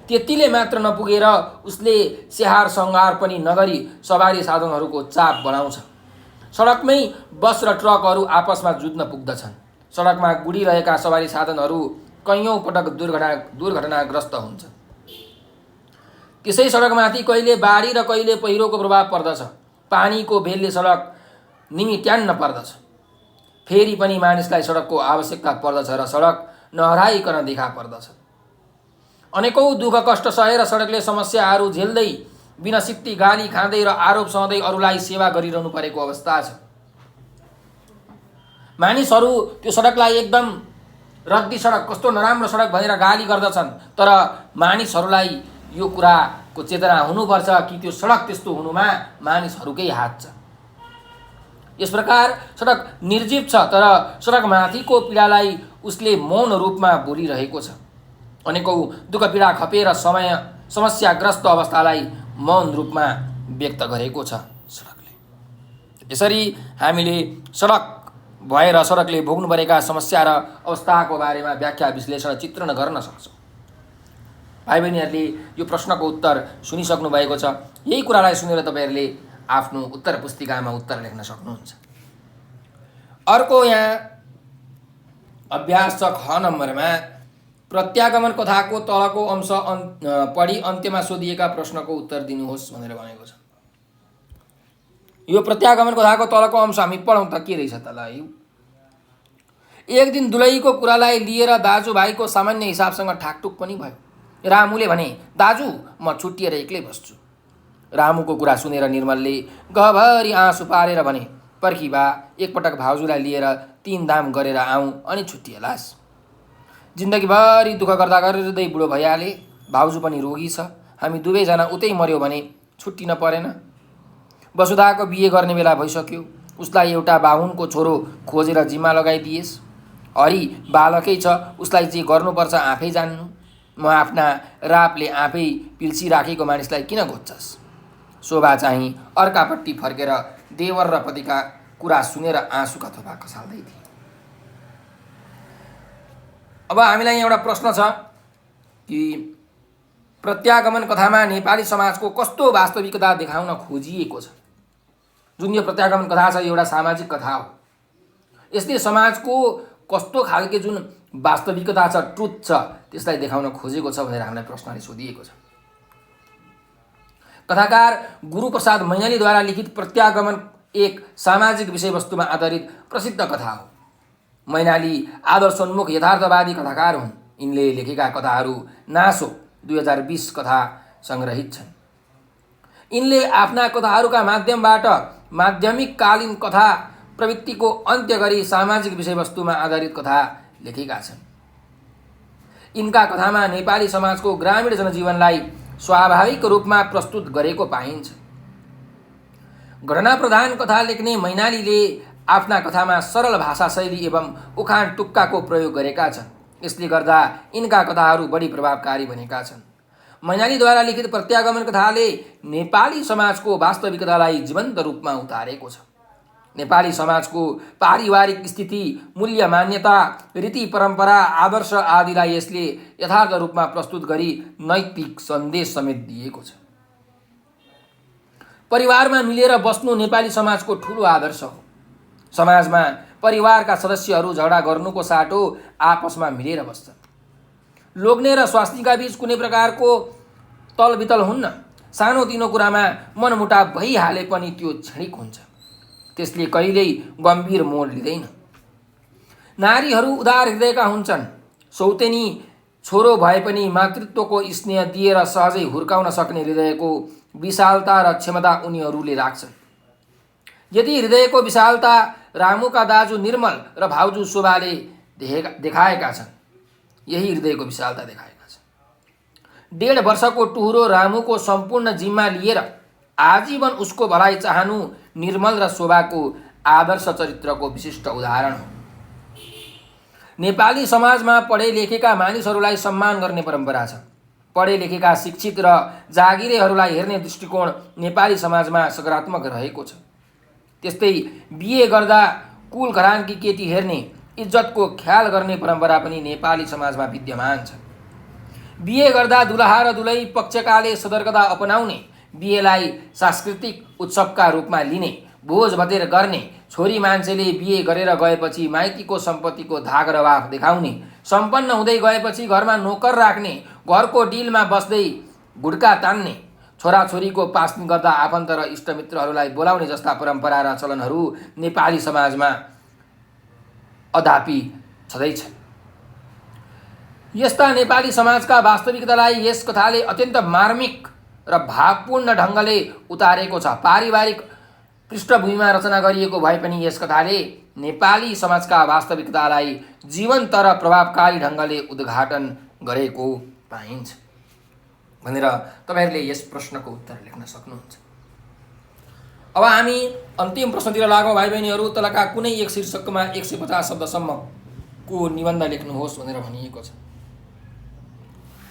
त्यतिले मात्र नपुगेर उसले स्याहार सङ्घार पनि नगरी सवारी साधनहरूको चाप बढाउँछ। सडकमै बस र ट्रकहरू आपसमा जुझ्न पुग्दछन्। सडकमा गुडिरहेका सवारी साधनहरू कैयौं पटक दुर्घटनाग्रस्त हुन्छ। त्यसै सडकमाथि कहिले बाढी र कहिले पहिरोको प्रभाव पर्दछ। पानीको भेलले सडक निमिट्यान्न पर्दछ। फेरि पनि मानिसलाई सडकको आवश्यकता पर्दछ र सडक नहराइकन देखा पर्दछ। अनेकौं दुःख कष्ट सहेर सडकले समस्याहरू झेल्दै बिना सित्ती गाली खाँदै र आरोप सहँदै अरूलाई सेवा गरिरहनु परेको अवस्था छ। मानिसहरू त्यो सडकलाई एकदम रद्दी सडक, कस्तो नराम्रो सडक भनेर गाली गर्दछन्, तर मानिसहरूलाई यो कुराको चेतना हुनुपर्छ कि त्यो सडक त्यस्तो हुनुमा मानिसहरूकै हात छ। यस प्रकार सडक निर्जीव छ, तर सडकमाथिको पीडालाई उसले मौन रूपमा बोलिरहेको छ। अनेकौं दुःख पीडा खपेर समस्याग्रस्त अवस्थालाई मौन रूपमा व्यक्त गरेको छ सडकले। यसरी हामीले सडक भएर सडकले भोग्नु परेका समस्या र अवस्थाको बारेमा व्याख्या विश्लेषण चित्रण गर्न सक्छौँ। भाइ बहिनीहरूले यो प्रश्नको उत्तर सुनिसक्नु भएको छ। यही कुरालाई सुनेर तपाईँहरूले आफ्नो उत्तर पुस्तिकामा उत्तर लेख्न सक्नुहुन्छ। अर्को यहाँ अभ्यास छ ख नम्बरमा प्रत्यागमन कथाको तलको अंश पढी अन्त्यमा सोधिएका प्रश्नको उत्तर दिनुहोस् भनेर भनेको छ। यो प्रत्यागमन कथाको तलको अंश हामी पढौँ त के रहेछ त ल। एक दिन दुलहीको कुरालाई लिएर दाजुभाइको सामान्य हिसाबसँग ठाकटुक पनि भयो। रामुले भने, दाजु म छुट्टिएर एक्लै बस्छु। रामुको कुरा सुनेर निर्मलले गहभरि आँसु पारेर भने, पर्खी बा, एकपटक भाउजूलाई लिएर 3 दाम गरेर आऊँ अनि छुट्टिएलास्। जिन्दगीभरि दुःख गर्दा गर्दै बुढो भइहाले, भाउजू पनि रोगी छ, हामी दुवैजना उतै मर्यो भने छुट्टिन परेन। वसुधाको बिहे गर्ने बेला भइसक्यो, उसलाई एउटा बाहुनको छोरो खोजेर जिम्मा लगाइदिएस्। हरि बालकै छ, उसलाई जे गर्नुपर्छ आफै जान्नु। म आफ्ना रापले आफै पिल्सी राखेको मानिसलाई किन घोज्छस्। शोभा चाहिँ अर्कापट्टि फर्केर देवर र पतिका कुरा सुनेर आँसुका थोपा खसाल्दै थिए। अब हामीलाई एउटा प्रश्न छ कि प्रत्यागमन कथामा नेपाली समाजको कस्तो वास्तविकता देखाउन खोजिएको छ। जुन यो प्रत्यागमन कथा छ एउटा सामाजिक कथा हो। यसले समाजको कस्तो खालके जुन वास्तविकता छ, ट्रुथ छ, त्यसलाई देखाउन खोजेको छ भनेर हामीलाई प्रश्नले सोधिएको छ। कथाकार गुरुप्रसाद मैनालीद्वारा लिखित प्रत्यागमन एक सामाजिक विषयवस्तुमा आधारित प्रसिद्ध कथा हो। मैनाली आदर्शोन्मुख यथार्थवादी कथाकार हुन्। यिनले लेखेका कथाहरू नासो 2020 कथा सङ्ग्रहित छन्। यिनले आफ्ना कथाहरूका माध्यमबाट माध्यमिककालीन कथा प्रवृत्तिको अन्त्य गरी सामाजिक विषयवस्तुमा आधारित कथा लेखेका छन्। यिनका कथामा नेपाली समाजको ग्रामीण जनजीवनलाई स्वाभाविक रूपमा प्रस्तुत गरेको पाइन्छ। घटनाप्रधान कथा लेख्ने मैनालीले आफ्ना कथामा सरल भाषा शैली एवं उखान टुक्काको प्रयोग गरेका छन्। यसले गर्दा यिनका कथाहरू बढी प्रभावकारी बनेका छन्। मैनालीद्वारा लिखित प्रत्यागमन कथाले नेपाली समाजको वास्तविकतालाई जीवन्त रूपमा उतारेको छ। नेपाली समाजको पारिवारिक स्थिति, मूल्य, मान्यता, रीति परम्परा, आदर्श आदिलाई यसले यथार्थ रूपमा प्रस्तुत गरी नैतिक सन्देश समेत दिएको छ। परिवारमा मिलेर बस्नु नेपाली समाजको ठूलो आदर्श हो। समाजमा परिवारका सदस्यहरू झगडा गर्नुको साटो आपसमा मिलेर बस्छन्। लोग्ने र स्वास्नीका बीच कुनै प्रकारको तलबितल हुन्न। सानोतिनो कुरामा मनमुटाव भइहाले पनि त्यो क्षणिक हुन्छ, त्यसले कहिल्यै गम्भीर मोड लिँदैन। नारीहरू उदार हृदयका हुन्छन्। सौतेनी छोरो भए पनि मातृत्वको स्नेह दिएर सहजै हुर्काउन सक्ने हृदयको विशालता र क्षमता उनीहरूले राख्छन्। यदि हृदयको विशालता रामुका दाजु निर्मल र भाउजू शोभाले देखाएका छन्, यही हृदयको विशालता देखाएका छन्। 1.5 वर्षको टुहुरो रामुको सम्पूर्ण जिम्मा लिएर आजीवन उसको भलाइ चाहनु निर्मल र शोभाको आदर्श चरित्रको विशिष्ट उदाहरण हो। नेपाली समाजमा पढे लेखेका मानिसहरूलाई सम्मान गर्ने परम्परा छ। पढे लेखेका, शिक्षित र जागिरेहरूलाई हेर्ने दृष्टिकोण नेपाली समाजमा सकारात्मक रहेको छ। त्यस्तै बिए गर्दा कुल घरानकी केटी हेर्ने, इज्जतको ख्याल गर्ने परम्परा पनि नेपाली समाजमा विद्यमान छ। बिए गर्दा दुलहा र दुलै पक्षकाले सतर्कता अपनाउने, बिएलाई सांस्कृतिक उत्सवका रूपमा लिने, भोज भतेर गर्ने, छोरी मान्छेले बिए गरेर गएपछि माइतीको सम्पत्तिको धाग रवाफ देखाउने, सम्पन्न हुँदै गएपछि घरमा नोकर राख्ने, घरको डिलमा बस्दै गुड्का तान्ने, छोराछोरीको पास्नी गर्दा आफन्त र इष्टमित्रहरूलाई बोलाउने जस्ता परम्परा र चलनहरू नेपाली समाजमा अदापि छँदैछ। यस्ता नेपाली समाजका वास्तविकतालाई यस कथाले अत्यन्त मार्मिक र भावपूर्ण ढङ्गले उतारेको छ। पारिवारिक पृष्ठभूमिमा रचना गरिएको भए पनि यस कथाले नेपाली समाजका वास्तविकतालाई जीवन्त र प्रभावकारी ढङ्गले उद्घाटन गरेको पाइन्छ भनेर तपाईहरूले यस प्रश्नको उत्तर लेख्न सक्नुहुन्छ। अब हामी अन्तिम प्रश्नतिर लागौँ। भाइ बहिनीहरू, तलका कुनै एक शीर्षकमा 150 शब्दसम्मको निबन्ध लेख्नुहोस् भनेर भनिएको छ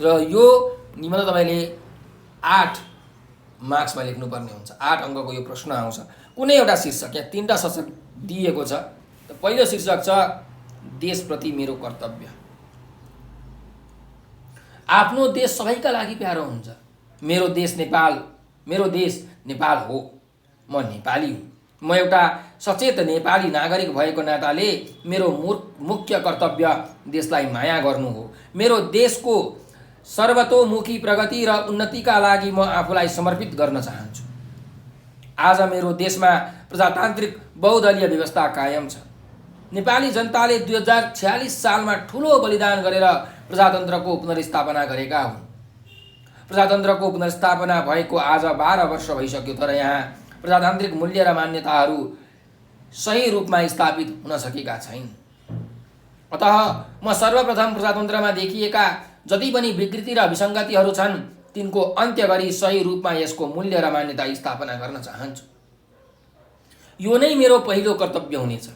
र यो निबन्ध तपाईँले 8 मार्क्समा लेख्नुपर्ने हुन्छ। 8 अङ्कको यो प्रश्न आउँछ। कुनै एउटा शीर्षक, यहाँ 3टा शीर्षक दिएको छ। पहिलो शीर्षक छ देशप्रति मेरो कर्तव्य। आफ्नो देश सबैका लागि प्यारो हुन्छ। मेरो देश नेपाल हो। म नेपाली हुँ। म एउटा सचेत नेपाली नागरिक भएको नाताले मेरो मुख्य कर्तव्य देशलाई माया गर्नु हो। मेरो देशको सर्वतोमुखी प्रगति र उन्नतिका लागि म आफूलाई समर्पित गर्न चाहन्छु। आज मेरो देशमा प्रजातान्त्रिक बहुदलीय व्यवस्था कायम छ। नेपाली जनताले 2046 सालमा ठुलो बलिदान गरेर प्रजातन्त्रको पुनर्स्थापना गरेका हुन्। प्रजातन्त्रको पुनर्स्थापना भएको आज 12 वर्ष भइसक्यो, तर यहाँ प्रजातान्त्रिक मूल्य र मान्यताहरू सही रूपमा स्थापित हुन सकेका छैनन्। अतः म सर्वप्रथम प्रजातन्त्रमा देखिएका जति पनि विकृति र विसङ्गतिहरू छन् तिनको अन्त्य गरी सही रूपमा यसको मूल्य र मान्यता स्थापना गर्न चाहन्छु। यो नै मेरो पहिलो कर्तव्य हुनेछ।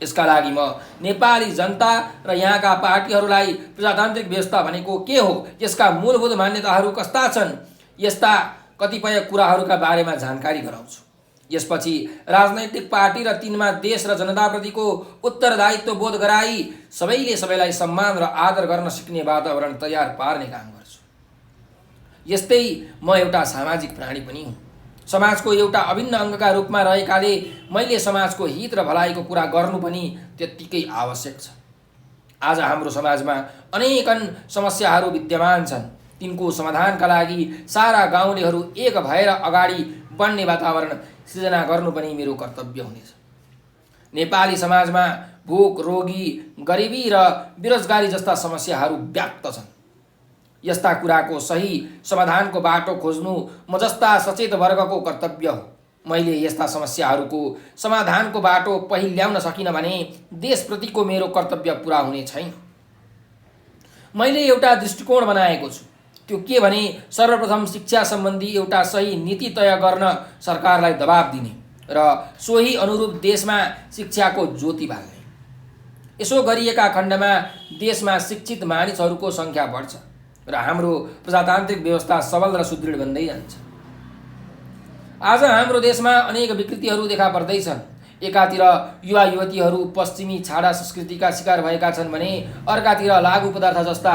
यसका लागि म नेपाली जनता र यहाँका पार्टीहरूलाई प्रजातान्त्रिक व्यवस्था भनेको के हो, यसका मूलभूत मान्यताहरू कस्ता छन्, यस्ता कतिपय कुराहरूका बारेमा जानकारी गराउँछु। यसपछि राजनैतिक पार्टी र तिनमा देश र जनताप्रतिको उत्तरदायित्व बोध गराई सबैले सबैलाई सम्मान र आदर गर्न सिक्ने वातावरण तयार पार्ने काम गर्छु। यस्तै म एउटा सामाजिक प्राणी पनि हुँ। समाजको एउटा अभिन्न अङ्गका रूपमा रहेकाले मैले समाजको हित र भलाइको कुरा गर्नु पनि त्यत्तिकै आवश्यक छ। आज हाम्रो समाजमा अनेकन समस्याहरू विद्यमान छन्। तिनको समाधानका लागि सारा गाउँलेहरू एक भएर अगाडि बढ्ने वातावरण सृजना गर्नु पनि मेरो कर्तव्य हुनेछ। नेपाली समाजमा भोक, रोगी, गरिबी र बेरोजगारी जस्ता समस्याहरू व्याप्त छन्। यस्ता कुराको सही समाधानको बाटो खोज्नु म जस्ता सचेत वर्गको कर्तव्य हो। मैले यस्ता समस्याहरूको समाधानको बाटो पहिल्याउन सकिनँ भने देशप्रतिको मेरो कर्तव्य पुरा हुने छैन। मैले एउटा दृष्टिकोण बनाएको छु। त्यो के भने सर्वप्रथम शिक्षा सम्बन्धी एउटा सही नीति तय गर्न सरकारलाई दबाब दिने र सोही अनुरूप देशमा शिक्षाको ज्योति बाल्ने। यसो गरिएका खण्डमा देशमा शिक्षित मानिसहरूको सङ्ख्या बढ्छ र हाम्रो प्रजातान्त्रिक व्यवस्था सबल र सुदृढ बन्दै जान्छ। आज हाम्रो देशमा अनेक विकृतिहरू देखा पर्दैछन्। एकातिर युवा युवतीहरू पश्चिमी छाडा संस्कृतिका शिकार भएका छन् भने अर्कातिर लागु पदार्थ जस्ता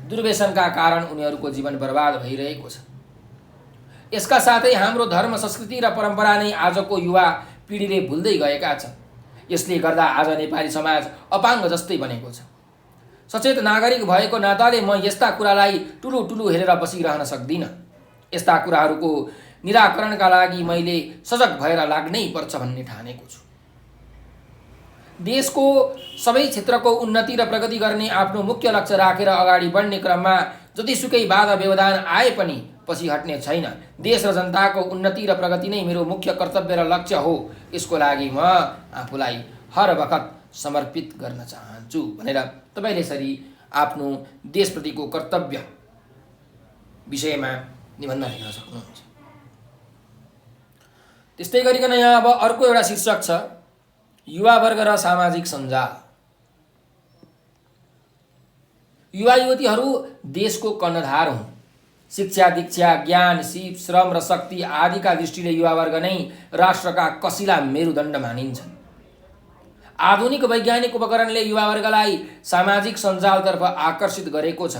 दुर्व्यसनका कारण उनीहरूको जीवन बर्बाद भइरहेको छ। यसका साथै हाम्रो धर्म संस्कृति र परम्परा नै आजको युवा पिँढीले भुल्दै गएका छन्। यसले गर्दा आज नेपाली समाज अपाङ्ग जस्तै बनेको छ। सचेत नागरिक भएको नाताले म यस्ता कुरालाई ठुलो ठुलो हेरेर बसिरहन सक्दिनँ। यस्ता कुराहरूको निराकरणका लागि मैले सजग भएर लाग्नै पर्छ भन्ने ठानेको छु। देशको सबै क्षेत्रको उन्नति र प्रगति गर्ने आफ्नो मुख्य लक्ष्य राखेर अगाडि बढ्ने क्रममा जतिसुकै बाधा व्यवधान आए पनि पछि हट्ने छैन। देश र जनताको उन्नति र प्रगति नै मेरो मुख्य कर्तव्य र लक्ष्य हो। यसको लागि म आफूलाई हर वखत समर्पित गर्न चाहन्छु भनेर तपाईले यसरी आफ्नो देशप्रतिको कर्तव्य विषयमा निबन्ध लेख्न सक्नुहुन्छ। त्यस्तै गरिकन यहाँ अब अर्को एउटा शीर्षक छ, युवा वर्ग र सामाजिक सञ्जाल। युवा युवतीहरू देशको कर्णधार हुन्। शिक्षा, दीक्षा, ज्ञान, सिप, श्रम र शक्ति आदिका दृष्टिले युवा वर्ग नै राष्ट्रका कसिला मेरुदण्ड मानिन्छन्। आधुनिक वैज्ञानिक उपकरणले युवा वर्गलाई सामाजिक सञ्जालतर्फ आकर्षित गरेको छ।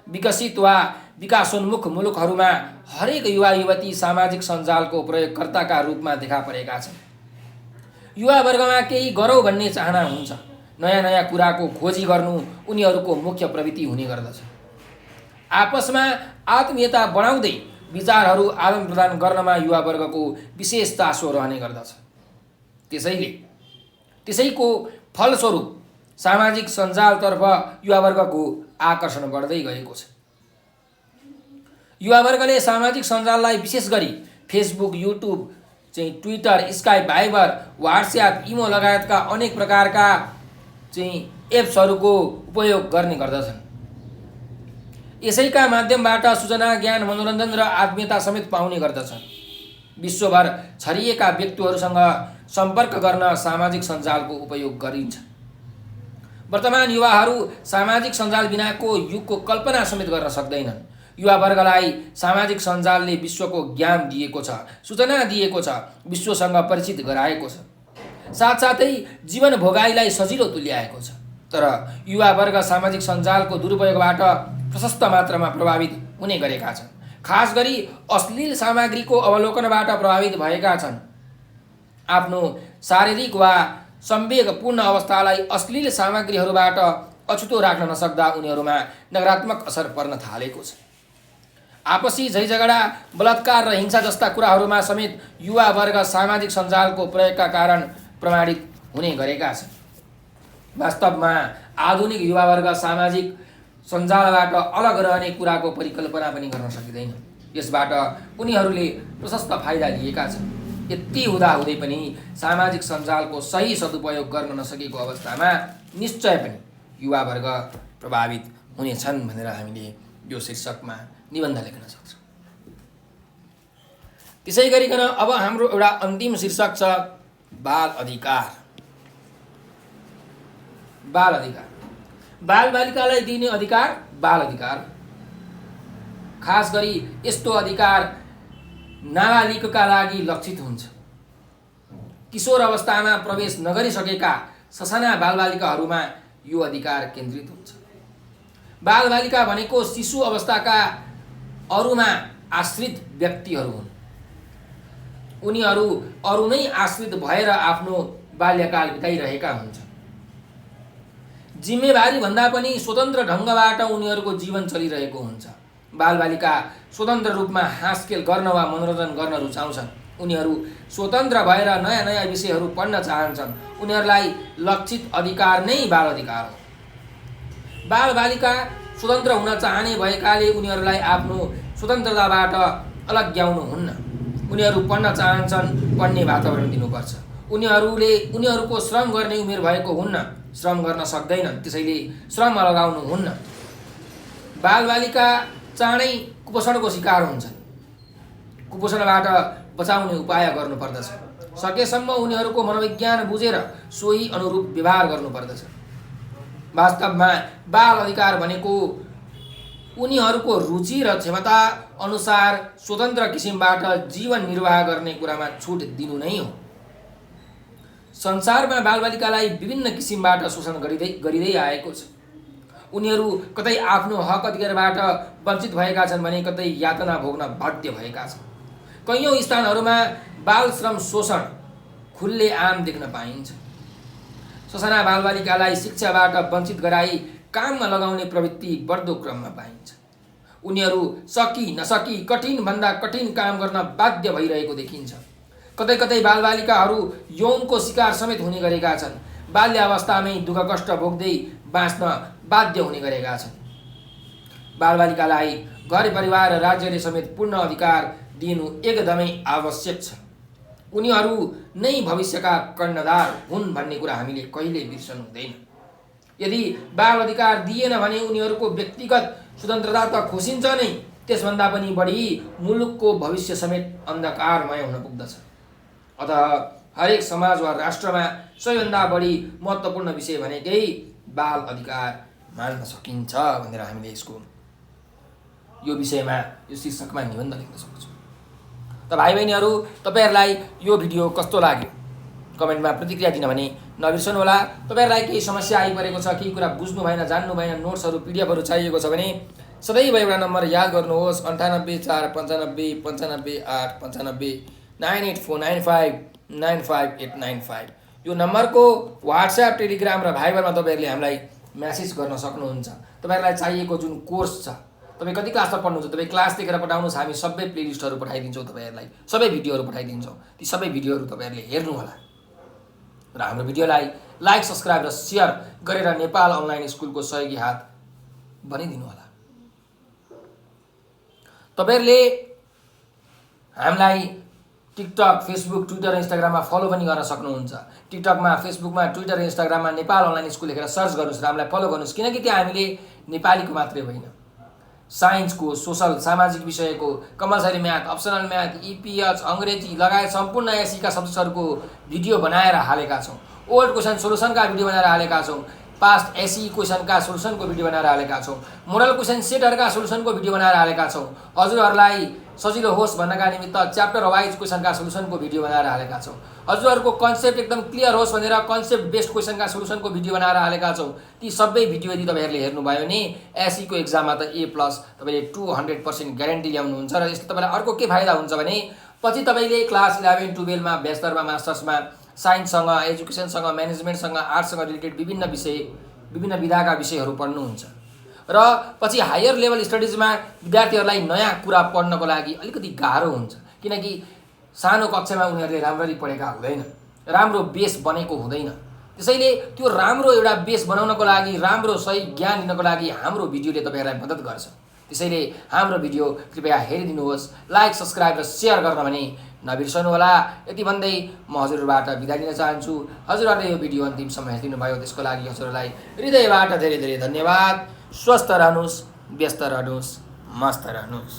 विकसित वा विकासोन्मुख मुलुकहरूमा हरेक युवा युवती सामाजिक सञ्जालको प्रयोगकर्ताका रूपमा देखा परेका छन्। युवा वर्गमा केही गरौँ भन्ने चाहना हुन्छ। नयाँ नयाँ कुराको खोजी गर्नु उनीहरूको मुख्य प्रवृत्ति हुने गर्दछ। आपसमा आत्मीयता बढाउँदै विचारहरू आदान प्रदान गर्नमा युवा वर्गको विशेष चासो रहने गर्दछ। त्यसैको फलस्वरूप सामाजिक सञ्जालतर्फ युवा वर्गको आकर्षण बढ्दै गएको छ। युवा वर्गले सामाजिक सञ्जाललाई विशेष गरी Facebook, YouTube, Twitter, Skype, Viber, WhatsApp, imo लगायतका अनेक प्रकारका एप्सहरूको उपयोग गर्ने गर्दछन्। यसैका माध्यमबाट सूचना, ज्ञान, मनोरञ्जन र आत्मीयता समेत पाउने गर्दछन्। विश्वभर छरिएका व्यक्तिहरूसँग सम्पर्क गर्न सामाजिक सञ्जालको उपयोग गरिन्छ। वर्तमान युवाहरू सामाजिक सञ्जाल बिनाको युगको कल्पना समेत गर्न सक्दैनन्। युवा वर्गलाई सामाजिक सञ्जालले विश्वको ज्ञान दिएको छ, सूचना दिएको छ, विश्वसँग परिचित गराएको छ, साथसाथै जीवन भोगाइलाई सजिलो तुल्याएको छ। तर युवा वर्ग सामाजिक सञ्जालको दुरुपयोगबाट प्रशस्त मात्रामा प्रभावित हुने गरेका छन्। खास गरी अश्लील सामग्रीको अवलोकनबाट प्रभावित भएका छन्। आफ्नो शारीरिक वा संवेगपूर्ण अवस्थालाई अश्लील सामग्रीहरूबाट अछुतो राख्न नसक्दा उनीहरूमा नकारात्मक असर पर्न थालेको छ। आपसी झैझगडा, बलात्कार र हिंसा जस्ता कुराहरूमा समेत युवा वर्ग सामाजिक सञ्जालको प्रयोगका कारण प्रमाणित हुने गरेका छन्। वास्तवमा आधुनिक युवा वर्ग सामाजिक सञ्जालबाट अलग रहने कुराको परिकल्पना पनि गर्न सकिँदैन। यसबाट उनीहरूले प्रशस्त फाइदा लिएका छन्। यति हुँदाहुँदै पनि सामाजिक सञ्जालको सही सदुपयोग गर्न नसकेको अवस्थामा निश्चय पनि युवा वर्ग प्रभावित हुनेछन् भनेर हामीले यो शीर्षकमा निबन्ध लेख्न सक्छौँ। त्यसै गरिकन अब हाम्रो एउटा अन्तिम शीर्षक छ, बाल अधिकार। बाल अधिकार, बालबालिकालाई दिने अधिकार बाल अधिकार। खास गरी यस्तो अधिकार नाबालिगका लागि लक्षित हुन्छ। किशोर अवस्थामा प्रवेश नगरिसकेका ससाना बालबालिकाहरूमा यो अधिकार केन्द्रित हुन्छ। बालबालिका भनेको शिशु अवस्थाका अरूमा आश्रित व्यक्तिहरू हुन्। उनीहरू अरू नै आश्रित भएर आफ्नो बाल्यकाल बिताइरहेका हुन्छन्। जिम्मेवारी भन्दा पनि स्वतन्त्र ढङ्गबाट उनीहरूको जीवन चलिरहेको हुन्छ। बालबालिका स्वतन्त्र रूपमा हाँसखेल गर्न वा मनोरञ्जन गर्न रुचाउँछन्। उनीहरू स्वतन्त्र भएर नयाँ नयाँ विषयहरू पढ्न चाहन्छन्। उनीहरूलाई लक्षित अधिकार नै बाल अधिकार हो। बालबालिका स्वतन्त्र हुन चाहने भएकाले उनीहरूलाई आफ्नो स्वतन्त्रताबाट अलग्याउनुहुन्न। उनीहरू पढ्न चाहन्छन्, पढ्ने वातावरण दिनुपर्छ। उनीहरूको श्रम गर्ने उमेर भएको हुन्न, श्रम गर्न सक्दैनन्, त्यसैले श्रम लगाउनुहुन्न। बालबालिका चाँडै कुपोषणको शिकार हुन्छन्। कुपोषणबाट बचाउने उपाय गर्नुपर्दछ। सकेसम्म उनीहरूको मनोविज्ञान बुझेर सोही अनुरूप व्यवहार गर्नुपर्दछ। वास्तवमा बाल अधिकार भनेको उनीहरूको रुचि र क्षमता अनुसार स्वतन्त्र किसिमबाट जीवन निर्वाह गर्ने कुरामा छुट दिनु नै हो। संसारमा बालबालिकालाई विभिन्न किसिमबाट शोषण गरिँदै आएको छ। उनीहरू कतै आफ्नो हक अधिकारबाट वञ्चित भएका छन् भने कतै यातना भोग्न बाध्य भएका छन्। कैयौँ स्थानहरूमा बाल श्रम शोषण खुल्लेआम देख्न पाइन्छ। ससाना बालबालिकालाई शिक्षाबाट वञ्चित गराई काममा लगाउने प्रवृत्ति बढ्दो क्रममा पाइन्छ। उनीहरू सकी नसकी कठिनभन्दा कठिन काम गर्न बाध्य भइरहेको देखिन्छ। कतै कतै बालबालिकाहरू यौनको शिकार समेत हुने गरेका छन्। बाल्यावस्थामै दुःख कष्ट भोग्दै बाँच्न बाध्य हुने गरेका छन्। बालबालिकालाई घर परिवार र राज्यले समेत पूर्ण अधिकार दिनु एकदमै आवश्यक छ। उनीहरू नै भविष्यका कर्णधार हुन् भन्ने कुरा हामीले कहिल्यै बिर्सनु हुँदैन। यदि बाल अधिकार दिएन भने उनीहरूको व्यक्तिगत स्वतन्त्रता त खोसिन्छ नै, त्यसभन्दा पनि बढी मुलुकको भविष्य समेत अन्धकारमय हुन पुग्दछ। अतः हरेक समाज वा राष्ट्रमा सबैभन्दा बढी महत्त्वपूर्ण विषय भनेकै बाल अधिकार मान्न सकिन्छ भनेर हामीले यो विषयमा यो शीर्षकमा निबन्ध लेख्न सक्छौँ। त भाइ बहिनीहरू, तपाईँहरूलाई यो भिडियो कस्तो लाग्यो कमेन्टमा प्रतिक्रिया दिन भने नबिर्सनुहोला। तपाईँहरूलाई केही समस्या आइपरेको छ, केही कुरा बुझ्नु भएन, जान्नु भएन, नोट्सहरू पिडिएफहरू चाहिएको छ भने सदैव एउटा नम्बर याद गर्नुहोस्, 9849559895 9849595895। यो नम्बरको व्हाट्सएप, टेलिग्राम र भाइबरमा तपाईँहरूले हामीलाई म्यासेज गर्न सक्नुहुन्छ। तपाईँहरूलाई चाहिएको जुन कोर्स छ, तपाईँ कति क्लासमा पढ्नुहुन्छ, तपाईँ क्लास देखेर पठाउनुहोस्, हामी सबै प्लेलिस्टहरू पठाइदिन्छौँ तपाईँहरूलाई, सबै भिडियोहरू पठाइदिन्छौँ। ती सबै भिडियोहरू तपाईँहरूले हेर्नुहोला र हाम्रो भिडियोलाई लाइक, सब्सक्राइब र सेयर गरेर नेपाल अनलाइन स्कुलको सहयोगी हात बनिदिनु होला। तपाईँहरूले हामीलाई टिकटक, फेसबुक, ट्विटर र इन्स्टाग्राममा फलो पनि गर्न सक्नुहुन्छ। टिकटकमा, फेसबुकमा, ट्विटर र इन्स्टाग्राममा नेपाल अनलाइन स्कुल लेखेर सर्च गर्नुहोस् र हामीलाई फलो गर्नुहोस्। किनकि त्यहाँ हामीले नेपालीको मात्रै होइन, साइन्सको, सोसल, सामाजिक विषयको, कम्पलसरी म्याथ, अप्सनल म्याथ, इपिएच, अङ्ग्रेजी लगायत सम्पूर्ण एसीका सब्जेक्ट्सहरूको भिडियो बनाएर हालेका छौँ। ओल्ड क्वेसन सोल्युसनका भिडियो बनाएर हालेका छौँ। पास्ट एसी क्वेसनका सोल्युसनको भिडियो बनाएर हालेका छौँ। मोडल क्वेसन सेटहरूका सोल्युसनको भिडियो बनाएर हालेका छौँ। हजुरहरूलाई सजिलो होस् भन्नका निमित्त च्याप्टर वाइज क्वेसनका सोल्युसनको भिडियो बनाएर हालेका छौँ। हजुरहरूको कन्सेप्ट एकदम क्लियर होस् भनेर कन्सेप्ट बेस्ड क्वेसनका सोल्युसनको भिडियो बनाएर हालेका छौँ। ती सबै भिडियो यदि तपाईँहरूले हेर्नुभयो भने एसीको एक्जाममा त A+ तपाईँले 200% ग्यारेन्टी ल्याउनुहुन्छ। र यसले तपाईँलाई अर्को के फाइदा हुन्छ भने पछि तपाईँले क्लास 11, 12मा, ब्याचलरमा, मास्टर्समा साइन्ससँग, एजुकेसनसँग, म्यानेजमेन्टसँग, आर्ट्ससँग रिलेटेड विभिन्न विधाका विषयहरू पढ्नुहुन्छ र पछि हायर लेभल स्टडिजमा विद्यार्थीहरूलाई नयाँ कुरा पढ्नको लागि अलिकति गाह्रो हुन्छ। किनकि सानो कक्षामा उनीहरूले राम्ररी पढेका हुँदैन, राम्रो बेस बनेको हुँदैन। त्यसैले त्यो राम्रो एउटा बेस बनाउनको लागि, राम्रो सही ज्ञान लिनको लागि हाम्रो भिडियोले तपाईँहरूलाई मद्दत गर्छ। त्यसैले हाम्रो भिडियो कृपया हेरिदिनुहोस्, लाइक, सब्सक्राइब र सेयर गर्न भने नबिर्सनुहोला। यति भन्दै म हजुरबाट बिदा लिन चाहन्छु। हजुरहरूले यो भिडियो अन्तिमसम्म हेरिदिनुभयो, त्यसको लागि हजुरलाई हृदयबाट धेरै धेरै धन्यवाद। स्वस्थ रहनुहोस्, व्यस्त रहनुहोस्, मस्त रहनुहोस्।